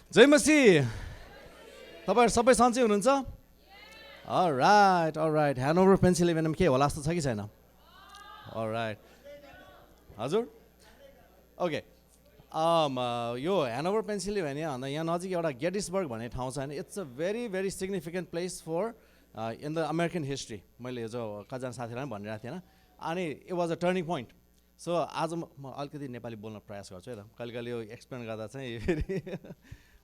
जय मसीह तपाईहरु सबै सन्चै हुनुहुन्छ अलराइट ह्यानोभर पेन्सिल्भेनियामा के होला जस्तो छ कि छैन अलराइट हजुर ओके यो ह्यानोभर पेन्सिल्भेनिया भन्दा यहाँ नजिक एउटा गेटिसबर्ग भन्ने ठाउँ छ होइन it's a very very significant place for in the American history मैले जो कतिजना साथीहरूलाई पनि भनिरहेको थिएँ अनि it was a turning point so आज म अलिकति नेपाली बोल्न प्रयास गर्छु है त कहिले कहिले यो एक्सप्लेन गर्दा चाहिँ फेरि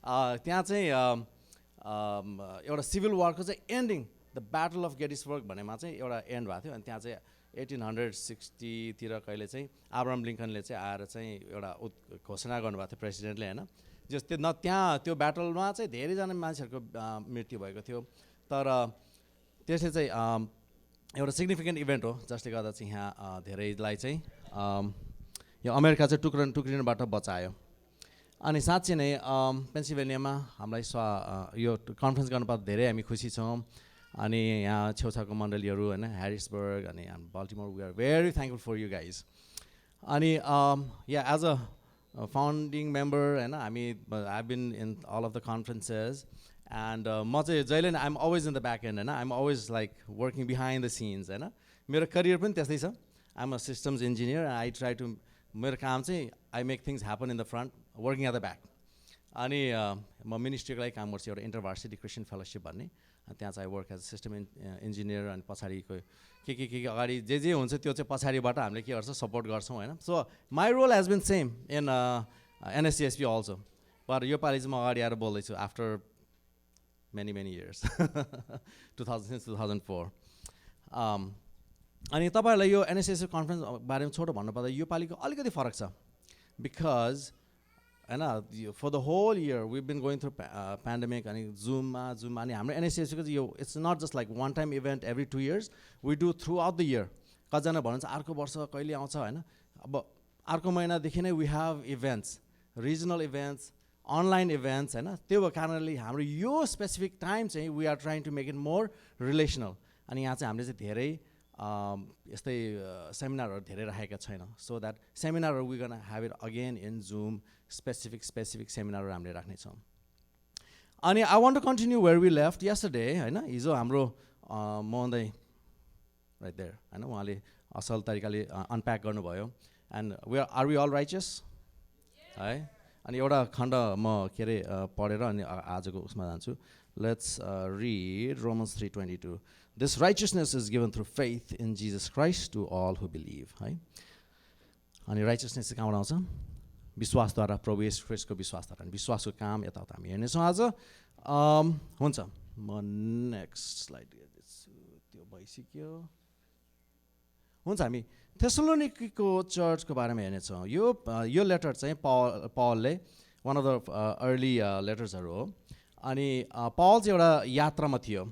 त्यहाँ चाहिँ एउटा सिभिल वारको चाहिँ ending the battle of Gettysburg भन्नेमा चाहिँ एउटा एन्ड भएको थियो अनि त्यहाँ चाहिँ 1860तिर कहिले चाहिँ अब्राहम लिङ्कनले चाहिँ आएर चाहिँ एउटा घोषणा गर्नुभएको थियो प्रेसिडेन्टले होइन जस त्यो त्यहाँ त्यो ब्याटलमा चाहिँ धेरैजना मान्छेहरूको मृत्यु भएको थियो तर त्यसले चाहिँ एउटा सिग्निफिकेन्ट इभेन्ट हो जसले गर्दा चाहिँ यहाँ धेरैलाई चाहिँ यो अमेरिका चाहिँ टुक्रिनबाट बचायो अनि साँच्चै नै पेन्सिल्भेनियामा हामीलाई यो कन्फरेन्स गर्नु पाउँदा धेरै हामी खुसी छौँ अनि यहाँ छेउछाउको मण्डलीहरू होइन ह्यारिसबर्ग अनि Baltimore we are very thankful for you guys अनि yeah as a founding member होइन हामी I been in all of the conferences and म चाहिँ जहिले नै I'm always in the back end होइन I'm always like working behind the scenes होइन मेरो करियर पनि त्यस्तै छ I'm a systems engineer and I try to मेरो काम चाहिँ I make things happen in the front working at the back अनि म मिनिस्ट्रीको लागि काम गर्छु एउटा इन्टरभर्सिटी क्रिस्चियन फेलोसिप भन्ने त्यहाँ चाहिँ वर्क एज सिस्टम इन्जिनियर अनि पछाडिको के अगाडि जे हुन्छ त्यो चाहिँ पछाडिबाट हामीले के गर्छौँ सपोर्ट गर्छौँ होइन so my role has been same in NSCSP also पर योपालि चाहिँ म अगाडि आएर बोल्दैछु आफ्टर मेनी इयर्स 2004 अनि तपाईँहरूलाई यो एनएसएससी कन्फरेन्स बारेमा छोटो भन्नुपर्दा योपालिको अलिकति फरक छ बिकज होइन for the whole year we been going through pandemic अनि जुममा अनि हाम्रो एनएसएससीको चाहिँ यो it's not just like one time event every 2 years we do throughout the year कतिजना भन्नुहुन्छ अर्को वर्ष कहिले आउँछ होइन अब अर्को महिनादेखि नै we have events regional events online events होइन त्यो कारणले हाम्रो यो स्पेसिफिक टाइम चाहिँ we are trying to make it more relational अनि यहाँ चाहिँ हामीले चाहिँ धेरै यस्तै सेमिनारहरू धेरै राखेका छैन सो द्याट सेमिनारहरू we gonna have it again in Zoom specific सेमिनारहरू हामीले राख्नेछौँ अनि I want to continue where we left yesterday होइन हिजो हाम्रो मोहन दाइ राइट देयर होइन उहाँले असल तरिकाले अनप्याक गर्नुभयो and are we all righteous है अनि एउटा खण्ड म के अरे पढेर अनि आजको उसमा जान्छु let's read Romans 3:22 this righteousness is given through faith in Jesus Christ to all who believe है अनि राइचसनेस चाहिँ कहाँबाट आउँछ विश्वासद्वारा प्रभु येशू ख्रीष्टको विश्वासद्वारा विश्वासको काम यताउता हामी हेर्नेछौँ आज हुन्छ म नेक्स्ट स्लाइड हेर्दैछु त्यो भइसक्यो हुन्छ हामी थेसलोनिकीको चर्चको बारेमा हेर्नेछौँ यो लेटर चाहिँ पलले वान अफ द अर्ली लेटर्सहरू हो अनि पल चाहिँ एउटा यात्रामा थियो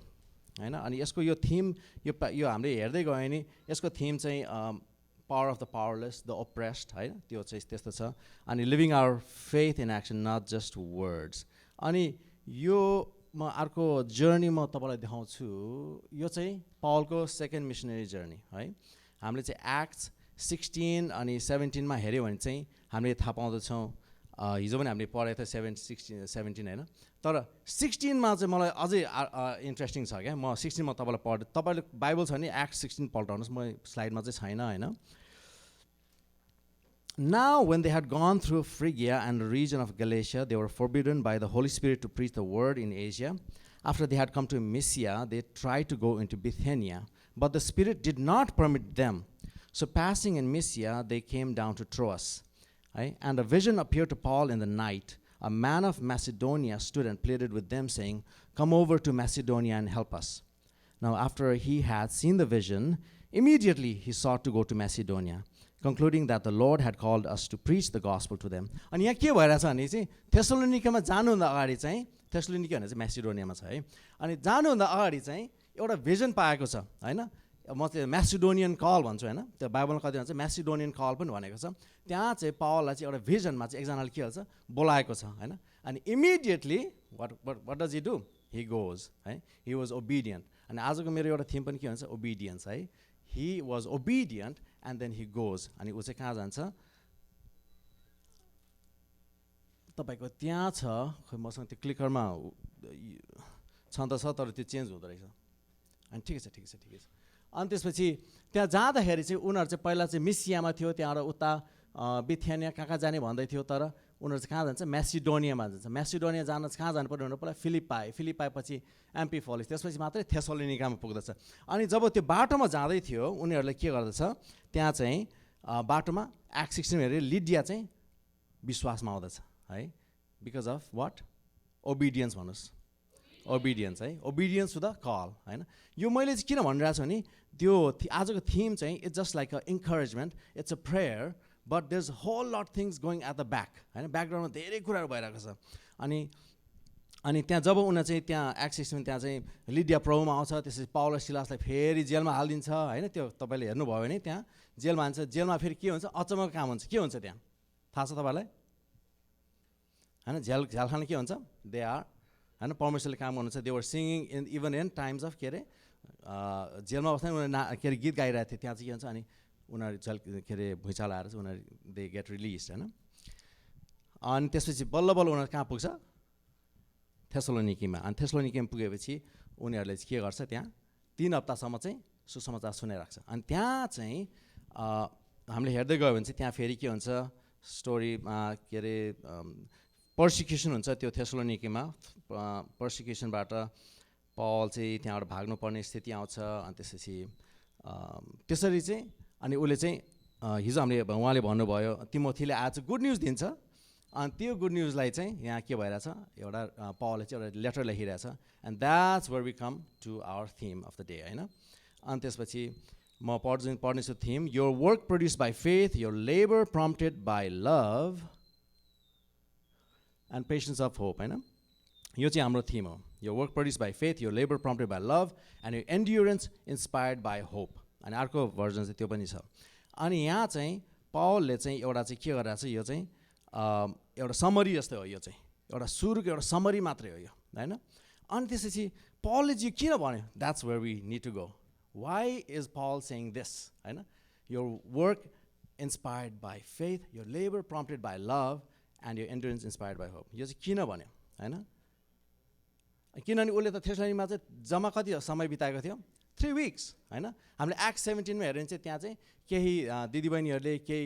होइन अनि यसको यो थिम यो हामीले हेर्दै गयो भने यसको थिम चाहिँ power of the powerless the oppressed होइन त्यो चाहिँ त्यस्तो छ अनि living our faith in action not just words अनि यो म अर्को जर्नी म तपाईँलाई देखाउँछु यो चाहिँ पलको सेकेन्ड मिसनरी जर्नी है हामीले चाहिँ एक्ट्स 16 अनि 17मा हेऱ्यो भने चाहिँ हामीले थाहा पाउँदछौँ हिजो पनि हामीले पढेको थियो 17 होइन तर 16मा चाहिँ मलाई अझै इन्ट्रेस्टिङ छ क्या म 16मा तपाईँलाई पढेँ तपाईँले बाइबल छ भने एक्ट 16 पल्टाउनुहोस् म स्लाइडमा चाहिँ छैन होइन Now when they had gone through Phrygia and the region of Galatia, they were forbidden by the Holy Spirit to preach the word in Asia. After they had come to Mysia, they tried to go into Bithynia, but the Spirit did not permit them. So passing in Mysia, they came down to Troas. Right? And a vision appeared to Paul in the night. A man of Macedonia stood and pleaded with them, saying, "Come over to Macedonia and help us." Now after he had seen the vision, immediately he sought to go to Macedonia, concluding that the Lord had called us to preach the gospel to them. अनि यहाँ के भइरहेछ भने चाहिँ थेसलोनिकामा जानुभन्दा अगाडि चाहिँ थेसलोनिका भने चाहिँ म्यासिडोनियामा छ है अनि जानुभन्दा अगाडि चाहिँ एउटा भिजन पाएको छ होइन म त्यो म्यासिडोनियन कल भन्छु होइन त्यो बाइबलमा कति भन्छ म्यासिडोनियन कल पनि भनेको छ त्यहाँ चाहिँ पावललाई चाहिँ एउटा भिजनमा चाहिँ एकजनाले के भन्छ बोलाएको छ होइन अनि immediately what does he do he goes है हि वाज ओबिडियन्ट अनि आजको मेरो एउटा थिम पनि के भन्छ ओबिडियन्स है he was obedient and then he goes अनि ऊ चाहिँ कहाँ जान्छ तपाईँको त्यहाँ छ, खै मसँग त्यो क्लिकरमा छँदा छ तर त्यो चेन्ज हुँदो रहेछ। अनि ठिकै छ ठिकै छ ठिकै छ। अनि त्यसपछि त्यहाँ जाँदाखेरि चाहिँ उनीहरू चाहिँ पहिला चाहिँ मिसियामा थियो, त्यहाँबाट उता बिथ्यानिया कहाँ जाने भन्दै थियो, तर उनीहरू चाहिँ कहाँ जान्छ, म्यासिडोनियामा जान्छ। म्यासिडोनिया जान चाहिँ कहाँ जानु पर्यो भने पहिला फिलिपाई पछि एम्फिपोलिस, त्यसपछि मात्रै थेसलोनिकामा पुग्दछ। अनि जब त्यो बाटोमा जाँदै थियो उनीहरूले के गर्दछ, त्यहाँ चाहिँ बाटोमा एक्ट 16 हेरेर लिडिया चाहिँ विश्वासमा आउँदछ है, बिकज अफ वाट, ओबिडियन्स भन्नुहोस्, ओबिडियन्स है, ओबिडियन्स टु द कल होइन। यो मैले चाहिँ किन भनिरहेको छु भने त्यो आजको थिम चाहिँ it's just like a encouragement, it's a prayer, but there is whole lot things going at the back होइन, ब्याकग्राउन्डमा धेरै कुराहरू भइरहेको छ। अनि त्यहाँ जब उनीहरू चाहिँ त्यहाँ एक्ट 16 त्यहाँ चाहिँ लिडिया प्रभुमा आउँछ, त्यसपछि पाउल र सिलासलाई फेरि जेलमा हालिदिन्छ होइन। त्यो तपाईँले हेर्नुभयो भने त्यहाँ जेलमा हान्छ, जेलमा फेरि के हुन्छ, अचम्मको काम हुन्छ। के हुन्छ त्यहाँ थाहा छ तपाईँलाई होइन, झ्यालखाना के हुन्छ, दे आर होइन, परमेश्वरले काम गर्नुहुन्छ। They were singing even in times of के अरे जेलमा बस्दा उनीहरू के अरे गीत गाइरहेको थियो, त्यहाँ चाहिँ के हुन्छ, अनि उनीहरू के अरे भुइँचालो आएर चाहिँ उनीहरू दे गेट रिलिज होइन। अनि त्यसपछि बल्ल बल्ल उनीहरू कहाँ पुग्छ, थेसलोनिकीमा। अनि थेसलोनिकीमा पुगेपछि उनीहरूले चाहिँ के गर्छ, त्यहाँ 3 हप्तासम्म चाहिँ सुसमाचार सुनाइराख्छ। अनि त्यहाँ चाहिँ हामीले हेर्दै गयो भने चाहिँ त्यहाँ फेरि के हुन्छ, स्टोरीमा के अरे पर्सिक्युसन हुन्छ त्यो थेसलोनिकीमा। पर्सिक्युसनबाट पल चाहिँ त्यहाँबाट भाग्नुपर्ने स्थिति आउँछ। अनि त्यसपछि त्यसरी चाहिँ अनि उसले चाहिँ हिजो उहाँले भन्नुभयो तिमोथीले आज गुड न्युज दिन्छ। अनि त्यो गुड न्युजलाई चाहिँ यहाँ के भइरहेछ, एउटा पलले चाहिँ एउटा लेटर लेखिरहेछ। And that's where we come to our theme of the day होइन। अनि त्यसपछि म पढ्नेछु theme, your work produce by faith, your labour prompted by love and patience of hope होइन। यो चाहिँ हाम्रो थिम हो, your work produce by faith, your labour prompted by love and your endurance inspired by hope. अनि अर्को version चाहिँ त्यो पनि छ। अनि यहाँ चाहिँ पलले चाहिँ एउटा चाहिँ के गरिरहेको छ, यो चाहिँ एउटा समरी जस्तै हो, यो चाहिँ एउटा सुरुको एउटा समरी मात्रै हो यो होइन। अनि त्यसपछि पलले चाहिँ किन भन्यो, that's where we need to go, why is Paul saying this होइन, your work inspired by faith, your labour prompted by love and your endurance inspired by hope. यो चाहिँ किन भन्यो होइन, किनभने उसले त थेसलोनिकमा चाहिँ जम्मा कति समय बिताएको थियो, 3 weeks होइन। हामीले एक्ट 17 मा हेऱ्यो भने चाहिँ त्यहाँ चाहिँ केही दिदीबहिनीहरूले, केही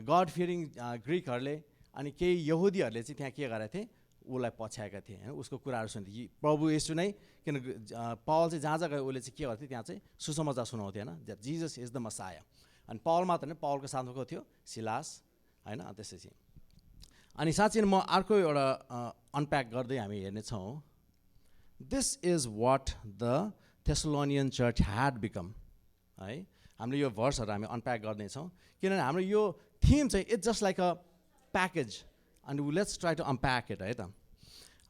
गड फियरिङ ग्रिकहरूले अनि केही यहुदीहरूले चाहिँ त्यहाँ के गरेका थिए, उसलाई पछ्याएका थिए होइन, उसको कुराहरू सुन्थे। प्रभु येशू नै किन पल चाहिँ जहाँ जहाँ गयो उसले चाहिँ के गर्थ्यो, त्यहाँ चाहिँ सुसमाचार सुनाउँथ्यो होइन, that Jesus is the Messiah. अनि पल मात्र नै, पलको साथमा को थियो, सिलास होइन। त्यसपछि अनि साँच्चै म अर्को एउटा अनप्याक गर्दै हामी हेर्नेछौँ। This is what the Thessalonian church had become है। हामीले यो भर्सहरू हामी अनप्याक गर्नेछौँ किनभने हाम्रो यो थिम चाहिँ it's just like a package and let's try to unpack it है त।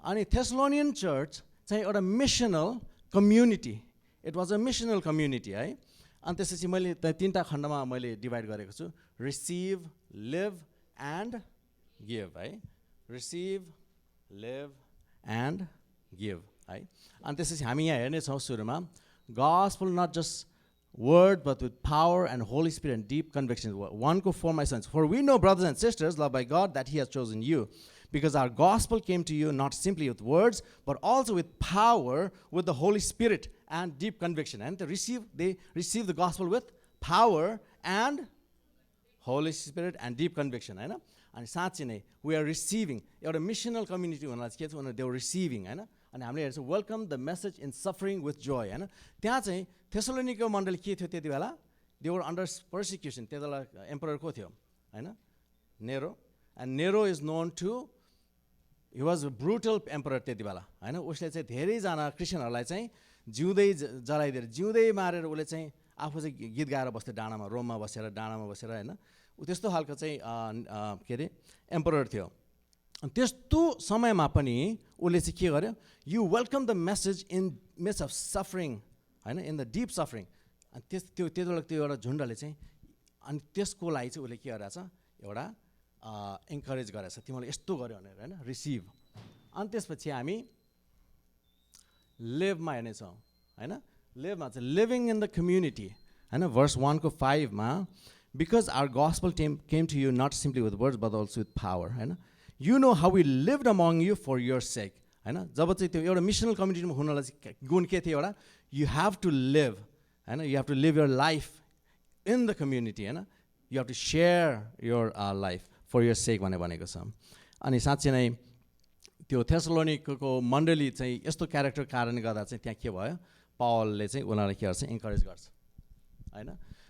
अनि थेसलोनियन चर्च चाहिँ एउटा missional community, it was a missional community है। अनि त्यसपछि मैले 3टा खण्डमा मैले डिभाइड गरेको छु, रिसिभ, लिभ एन्ड गिभ है, रिसिभ, लिभ एन्ड गिभ है। अनि त्यसपछि हामी यहाँ हेर्नेछौँ सुरुमा, gospel not just word but with power and Holy Spirit and deep conviction. 1 को 4 my sons, for we know brothers and sisters loved by God that he has chosen you, because our gospel came to you not simply with words but also with power, with the Holy Spirit and deep conviction. And they receive the gospel with power and Holy Spirit and deep conviction होइन। अनि साँच्चै नै we are receiving, एउटा missional community हुनलाई के छ भने they were receiving होइन। अनि हामीले हेर्छौँ welcome the message in suffering with Joy होइन। त्यहाँ चाहिँ थेसलोनिकको मण्डली के थियो त्यति बेला, दे वर अन्डर पर्सिक्युसन। त्यति बेला एम्परर को थियो होइन, Nero. And Nero is known to, he was a brutal emperor त्यति बेला होइन। उसले चाहिँ धेरैजना क्रिस्चियनहरूलाई चाहिँ जिउँदै मारेर उसले चाहिँ आफू चाहिँ गीत गाएर बस्थ्यो डाँडामा, रोममा बसेर, डाँडामा बसेर होइन। त्यस्तो खालको चाहिँ के अरे एम्परर थियो। त्यस्तो समयमा पनि उसले चाहिँ के गर्यो, you welcome the message in midst of suffering होइन, इन द डिप सफरिङ। अनि त्यति बेला त्यो एउटा झुन्डले चाहिँ अनि त्यसको लागि चाहिँ उसले के गरेछ, एउटा इन्करेज गरेछ, तिमीले यस्तो गर्यो भनेर होइन, रिसिभ। अनि त्यसपछि हामी लिभमा हेर्नेछौँ होइन। लिभमा चाहिँ लिभिङ इन द कम्युनिटी होइन। भर्स 1 को 5 मा, because our gospel came to you not simply with words but also with power होइन। You know how we lived among you for your sake, होइन. जब चाहिँ त्यो एउटा मिसनल कम्युनिटीमा हुनलाई चाहिँ गुण के थियो, एउटा यु हेभ टु लिभ, होइन, you have to live your life in the community, होइन. You have to share your life for your sake भनेको छ. अनि साँच्चै नै त्यो थेसलोनिकको मण्डली चाहिँ यस्तो क्यारेक्टर कारणले गर्दा चाहिँ त्यहाँ के भयो, पावलले चाहिँ उनीहरूलाई के गर्छ, इन्करेज गर्छ, होइन.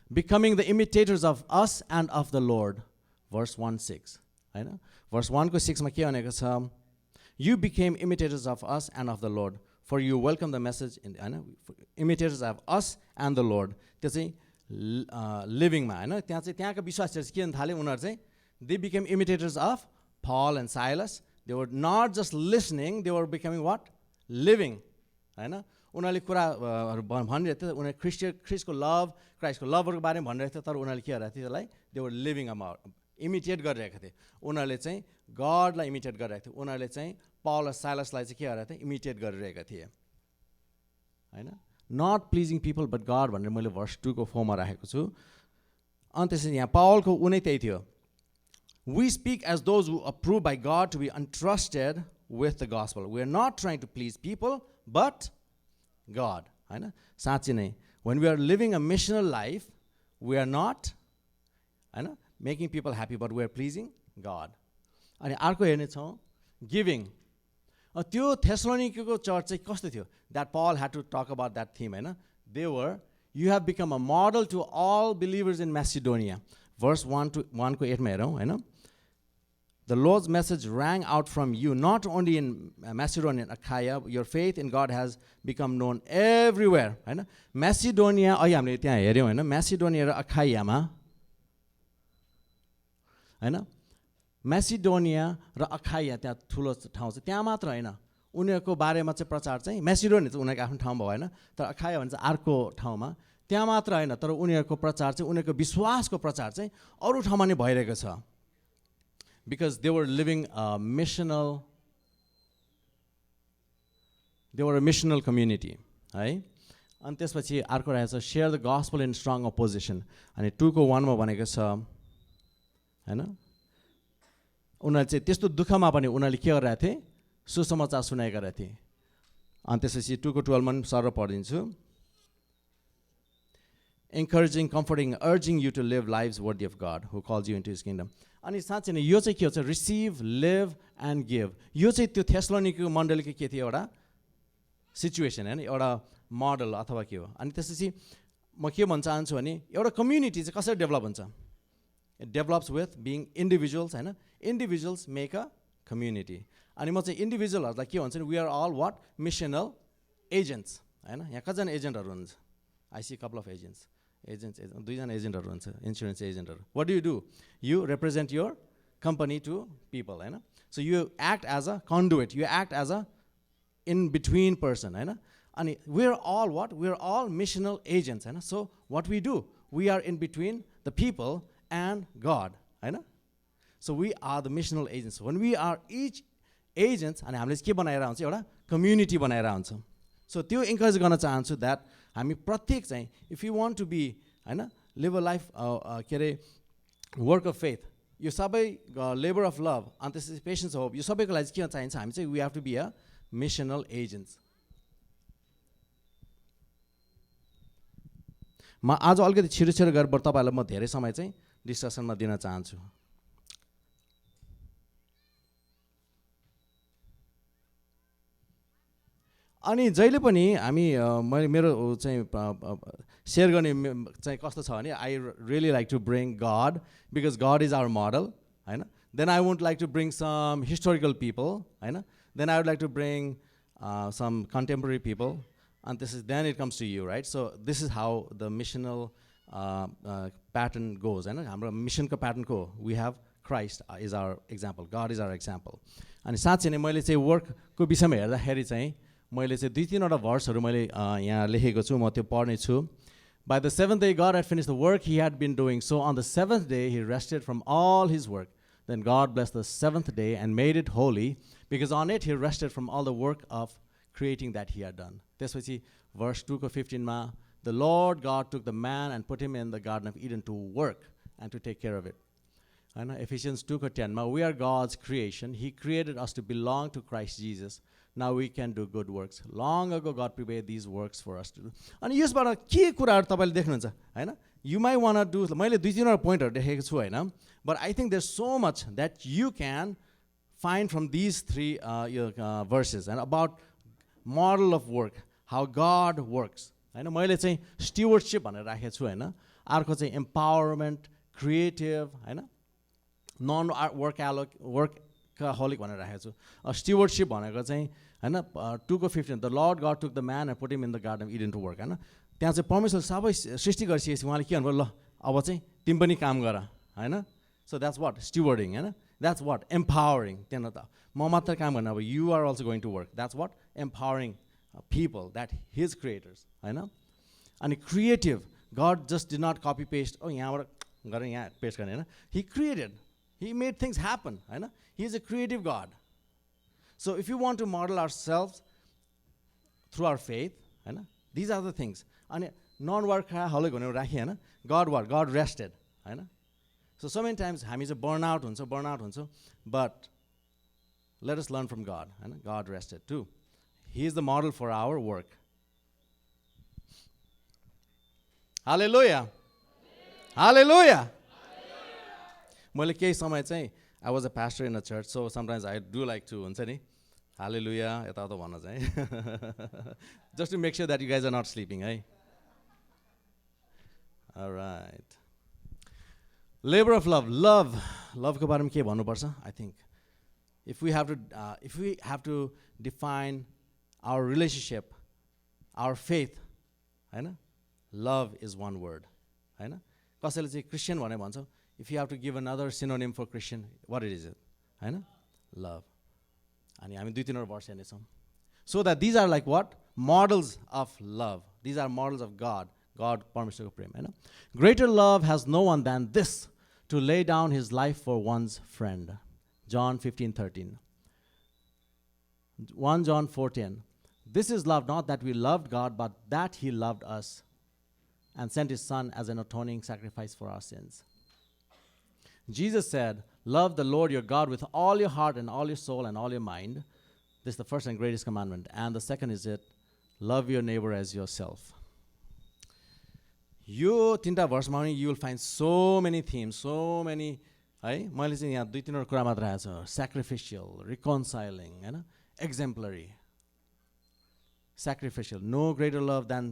Becoming the imitators of us and of the Lord, verse 1:6, होइन. भर्स 1:6 के भनेको छ, you became imitators of us and of the Lord for you welcome the message in, होइन. Imitators of us and the Lord, त्यो चाहिँ लिभिङमा, होइन. त्यहाँ चाहिँ त्यहाँका विश्वासीहरू चाहिँ के गर्न थाले, उनीहरू चाहिँ they became imitators of Paul and Silas. They were not just listening, they were becoming what? Living, होइन. उनीहरूले कुराहरू भनिरहेको थियो, उनीहरूले ख्रिस्टको लभ, क्राइस्टको लभहरूको बारेमा भनिरहेको थियो, तर उनीहरूले के गरिरहेको थियो, त्यसलाई they were living about, imitate गरिरहेको थिए. उनीहरूले चाहिँ गडलाई इमिटेट गरिरहेको थियो. उनीहरूले चाहिँ पल र साइलसलाई चाहिँ के गरिरहेको थियो, इमिटेट गरिरहेका थिए, होइन. Not pleasing people but God भनेर मैले भर्स 2 को 4 मा राखेको छु. अनि त्यसपछि यहाँ पावलको उनी त्यही थियो, we speak as those who approved by God to be entrusted with the gospel. We are not trying to please people, but God. होइन. साँच्चै नै, when we are living a missional life, we are not, होइन, making people happy, but we are pleasing God. अनि अर्को हेर्ने छौँ, giving. त्यो थेसलोनिकीको church चाहिँ कस्तो थियो, that Paul had to talk about that theme, होइन. They were, you have become a model to all believers in Macedonia. Verse 1 को 8 मा हेरौँ, होइन. The Lord's message rang out from you, not only in Macedonia and Achaia. Your faith in God has become known everywhere, होइन. म्यासिडोनिया अहिले हामीले त्यहाँ हेऱ्यौँ, होइन. म्यासिडोनिया र अखाइयामा, होइन. म्यासिडोनिया र अखाइया त्यहाँ ठुलो ठाउँ छ, त्यहाँ मात्र होइन. उनीहरूको बारेमा चाहिँ प्रचार चाहिँ म्यासिडोनिया चाहिँ उनीहरूको आफ्नो ठाउँमा भयो, होइन. तर अखाइया भन्छ अर्को ठाउँमा, त्यहाँ मात्र होइन, तर उनीहरूको प्रचार चाहिँ, उनीहरूको विश्वासको प्रचार चाहिँ अरू ठाउँमा नै भइरहेको छ. Because they were living a missional, they were a missional community, है. अनि त्यसपछि अर्को रहेछ, share the gospel in strong opposition. अनि 2 को 1 मा भनेको छ, होइन. उनीहरूले चाहिँ त्यस्तो दुःखमा पनि उनीहरूले के गरिरहेको थिए, सुसमाचार सुनाइरहेका थिए. अनि त्यसपछि 2 को 12 मा sir पढिदिन्छु. Encouraging, comforting, urging you to live lives worthy of God who calls you into his kingdom. अनि साँच्चै नै यो चाहिँ के हो, रिसिभ, लिभ एन्ड गिभ. यो चाहिँ त्यो थेसलोनिकीको मण्डलीको के थियो, एउटा सिचुएसन, होइन, एउटा मोडल अथवा के हो. अनि त्यसपछि म के भन्न चाहन्छु भने, एउटा कम्युनिटी चाहिँ कसरी डेभलप हुन्छ, it develops with being individuals, होइन. Individuals make a community. अनि म चाहिँ इन्डिभिजुअलहरूलाई के भन्छु, we are all what, missional agents, होइन. यहाँ कतिजना एजेन्टहरू हुनुहुन्छ, I see couple of agents, दुईजना एजेन्टहरू हुन्छ, इन्सुरेन्स एजेन्टहरू. What do you do, you represent your company to people, होइन. So you act as a conduit, you act as a in between person, होइन. अनि we are all what, we are all missional agents, होइन. So what we do, we are in between the people and God, होइन. So we are the missional agents. When we are each agents, अनि हामीले के बनाएर हुन्छ, एउटा community बनाएर हुन्छ. सो त्यो इन्करेज गर्न चाहन्छु, द्याट हामी प्रत्येक चाहिँ, if you want to be, होइन, लिभ अ लाइफ, के अरे वर्क अफ फेथ, यो सबै लेबर अफ लभ, अनि त्यसपछि पेसेन्स होप, यो सबैको लागि के चाहिन्छ, हामी चाहिँ we have to be a missional agents. म आज अलिकति छिटो गरेर तपाईँहरूलाई म धेरै समय चाहिँ डिस्कसनमा दिन चाहन्छु. अनि जहिले पनि हामी मैले मेरो चाहिँ सेयर गर्ने चाहिँ कस्तो छ भने, I really like to bring God, because God is our model, होइन. Then I won't like to bring some historical people, होइन. Then I would like to bring some contemporary people, and this is, then it comes to you, right? So this is how the missional pattern goes, and हाम्रो मिसनको pattern को, we have Christ is our example, God is our example. अनि साँच्चै नै मैले चाहिँ वर्कको विषयमा हेर्दाखेरि चाहिँ मैले चाहिँ 2-3वटा भर्सहरू मैले यहाँ लेखेको छु, म त्यो पढ्ने छु. By the 7th day God had finished the work he had been doing, so on the 7th day he rested from all his work. Then God blessed the 7th day and made it holy, because on it he rested from all the work of creating that he had done. त्यसपछि verse 2 को 15 मा, the Lord God took the man and put him in the Garden of Eden to work and to take care of it. होइन Ephesians 2:10 मा we are God's creation. He created us to belong to Christ Jesus. Now we can do good works. Long ago God prepared these works for us to do. अनि यसबाट के कुराहरू तपाईँले देख्नुहुन्छ हैन You might want to do मैले दुई तीनवटा पोइन्टहरू देखेको छु हैन But I think there's so much that you can find from these three verses and about model of work, how God works. हैन मैले चाहिँ stewardship भनेर राखेको छु हैन अर्को चाहिँ empowerment, creative हैन non workaholic भनेर राखेको छु stewardship भनेको चाहिँ हैन 2:15 The Lord God took the man and put him in the garden of Eden to work हैन त्यहाँ चाहिँ परमेश्वर सबै सृष्टि गरिसकेपछि उहाँले के भन्नुभयो ल अब चाहिँ तिमी पनि काम गर हैन So that's what stewarding हैन That's what empowering त्यहाँ त म मात्र काम गर्न अब you are also going to work That's what empowering people that his creators हैन अनि creative God just did not copy paste यहाँबाट गरेर यहाँ पेस्ट गर्ने हैन He created He made things happen हैन He is a creative God So if you want to model ourselves through our faith हैन These are the things अनि non workaholic भनेर राखी हैन God what God rested हैन So many times हामी चाहिँ burnout हुन्छ but let us learn from God हैन God rested too He is the model for our work Hallelujah Hallelujah मैले केही समय चाहिँ I was a pastor in a church so sometimes I do like to हुन्छ नि Hallelujah यता उता भन्न चाहिँ just to make sure that you guys are not sleeping है All right Labor of love को बारेमा के भन्नुपर्छ I think if we have to define our relationship our faith हैन love is one word हैन कसैले चाहिँ Christian भनेर भन्छ if you have to give another synonym for Christian what is it हैन love अनि हामी दुई तीनवटा वर्ष हेर्नेछौँ so that these are like what models of love these are models of God परमेश्वरको प्रेम हैन greater love has no one than this to lay down his life for one's friend John 15:13 1 John 4:10 This is love not that we loved God but that he loved us and sent his son as an atoning sacrifice for our sins Jesus said love the Lord your God with all your heart and all your soul and all your mind This is the first and greatest commandment and the second is it love your neighbor as yourself यो तीनटा भर्समा पनि you will find so many themes so many है मैले चाहिँ यहाँ दुई तीनवटा कुरा मात्र राखेको छु sacrificial reconciling हैन exemplary sacrificial no greater love than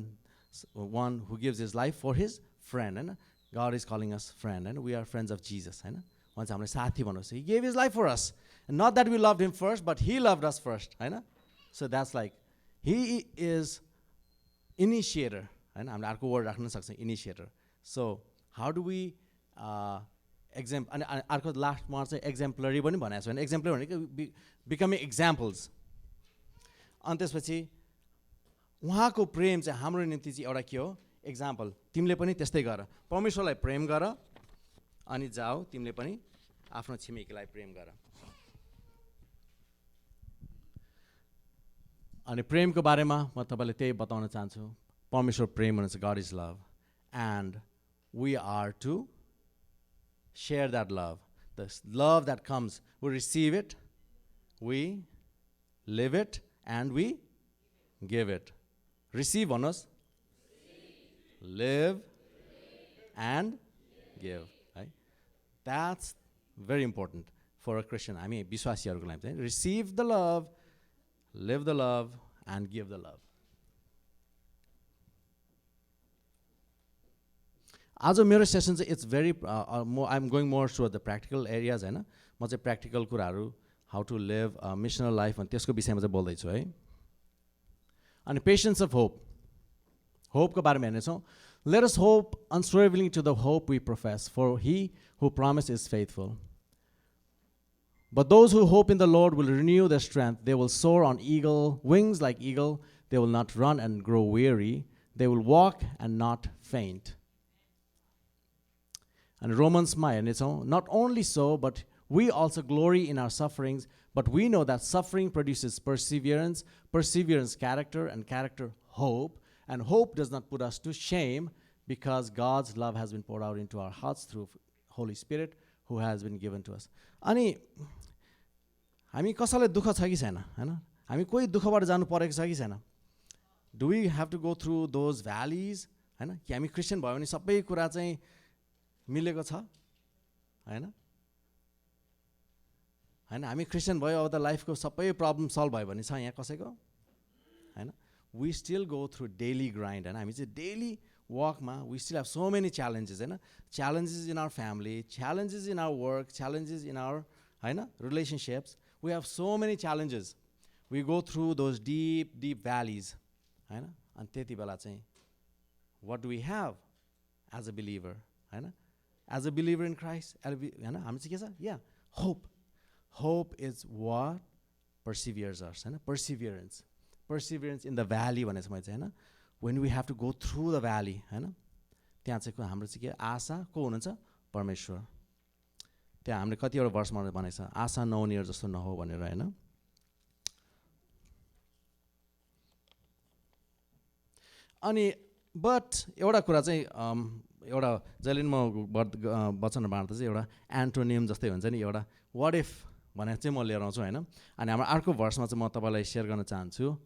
one who gives his life for his friend हैन God is calling us friend and we are friends of Jesus हैन उहाँ चाहिँ हामीलाई साथी भन्नुहोस् He gave his life for us and not that we loved him first but he loved us first हैन So that's like he is initiator हैन हामीले अर्को वर्ड राख्न सक्छौँ initiator so how do we अनि अर्को लास्टमा चाहिँ एक्जाम्पलरी पनि भनेको छ भने एक्जाम्पलरी भनेको बिकमिङ एक्जाम्पल्स अनि त्यसपछि उहाँको प्रेम चाहिँ हाम्रो निम्ति चाहिँ एउटा के हो एक्जाम्पल तिमीले पनि त्यस्तै गर परमेश्वरलाई प्रेम गर अनि जाऊ तिमीले पनि आफ्नो छिमेकीलाई प्रेम गर अनि प्रेमको बारेमा म तपाईँलाई त्यही बताउन चाहन्छु परमेश्वर प्रेम हुनुहुन्छ God is love and we are to share that love the love that comes we receive it we live it and we give it receive भन्नुहोस् live and give right that's very important for a Christian हामी विश्वासीहरूको लागि चाहिँ receive the love live the love and give the love आज मेरो session चाहिँ it's very I am going more toward the practical areas हैन म चाहिँ practical कुराहरू how to live missional life अनि त्यसको विषयमा चाहिँ बोल्दैछु है अनि पेसेन्स अफ होपको बारेमा हेर्नेछौँ let us hope unswerving to the hope we profess for he who promise is faithful But those who hope in the Lord will renew their strength. They will soar on wings like eagle. They will not run and grow weary. They will walk and not faint. And Romans not only so, but we also glory in our sufferings, but we know that suffering produces perseverance, perseverance character, and character hope, and hope does not put us to shame because God's love has been poured out into our hearts through Holy Spirit who has been given to us. अनि हामी कसैलाई दुःख छ कि छैन हैन हामी कोही दुःखबाट जानु परेको छ कि छैन do we have to go through those values हैन कि हामी क्रिस्चियन भयो भने सबै कुरा चाहिँ मिलेको छ हैन हैन हामी क्रिस्चियन भयो अब त लाइफको सबै प्रब्लम सल्भ भयो भने छ यहाँ कसैको हैन we still go through daily grind हैन हामी चाहिँ डेली वकमा we still have so many challenges हैन challenges in our family challenges in our work challenges in our हैन relationships we have so many challenges we go through those deep deep values हैन अनि त्यति बेला चाहिँ what do we have as a believer हैन as a believer in Christ हैन हामी चाहिँ के छ yeah hope is what perseveres us हैन perseverance in the valley भनेछ मैले चाहिँ हैन when we have to go through the valley हैन त्यहाँ चाहिँ हाम्रो चाहिँ के आशा को हुनुहुन्छ परमेश्वर त्यहाँ हामीले कतिवटा वर्षमा भनेको छ आशा नहुनेहरू जस्तो नहो भनेर हैन अनि बट एउटा कुरा चाहिँ एउटा जहिले म वचन बाँड्दा चाहिँ एउटा एन्टोनियम जस्तै हुन्छ नि एउटा वाट इफ भनेर चाहिँ म लिएर आउँछु हैन अनि हाम्रो अर्को भर्समा चाहिँ म तपाईँलाई सेयर गर्न चाहन्छु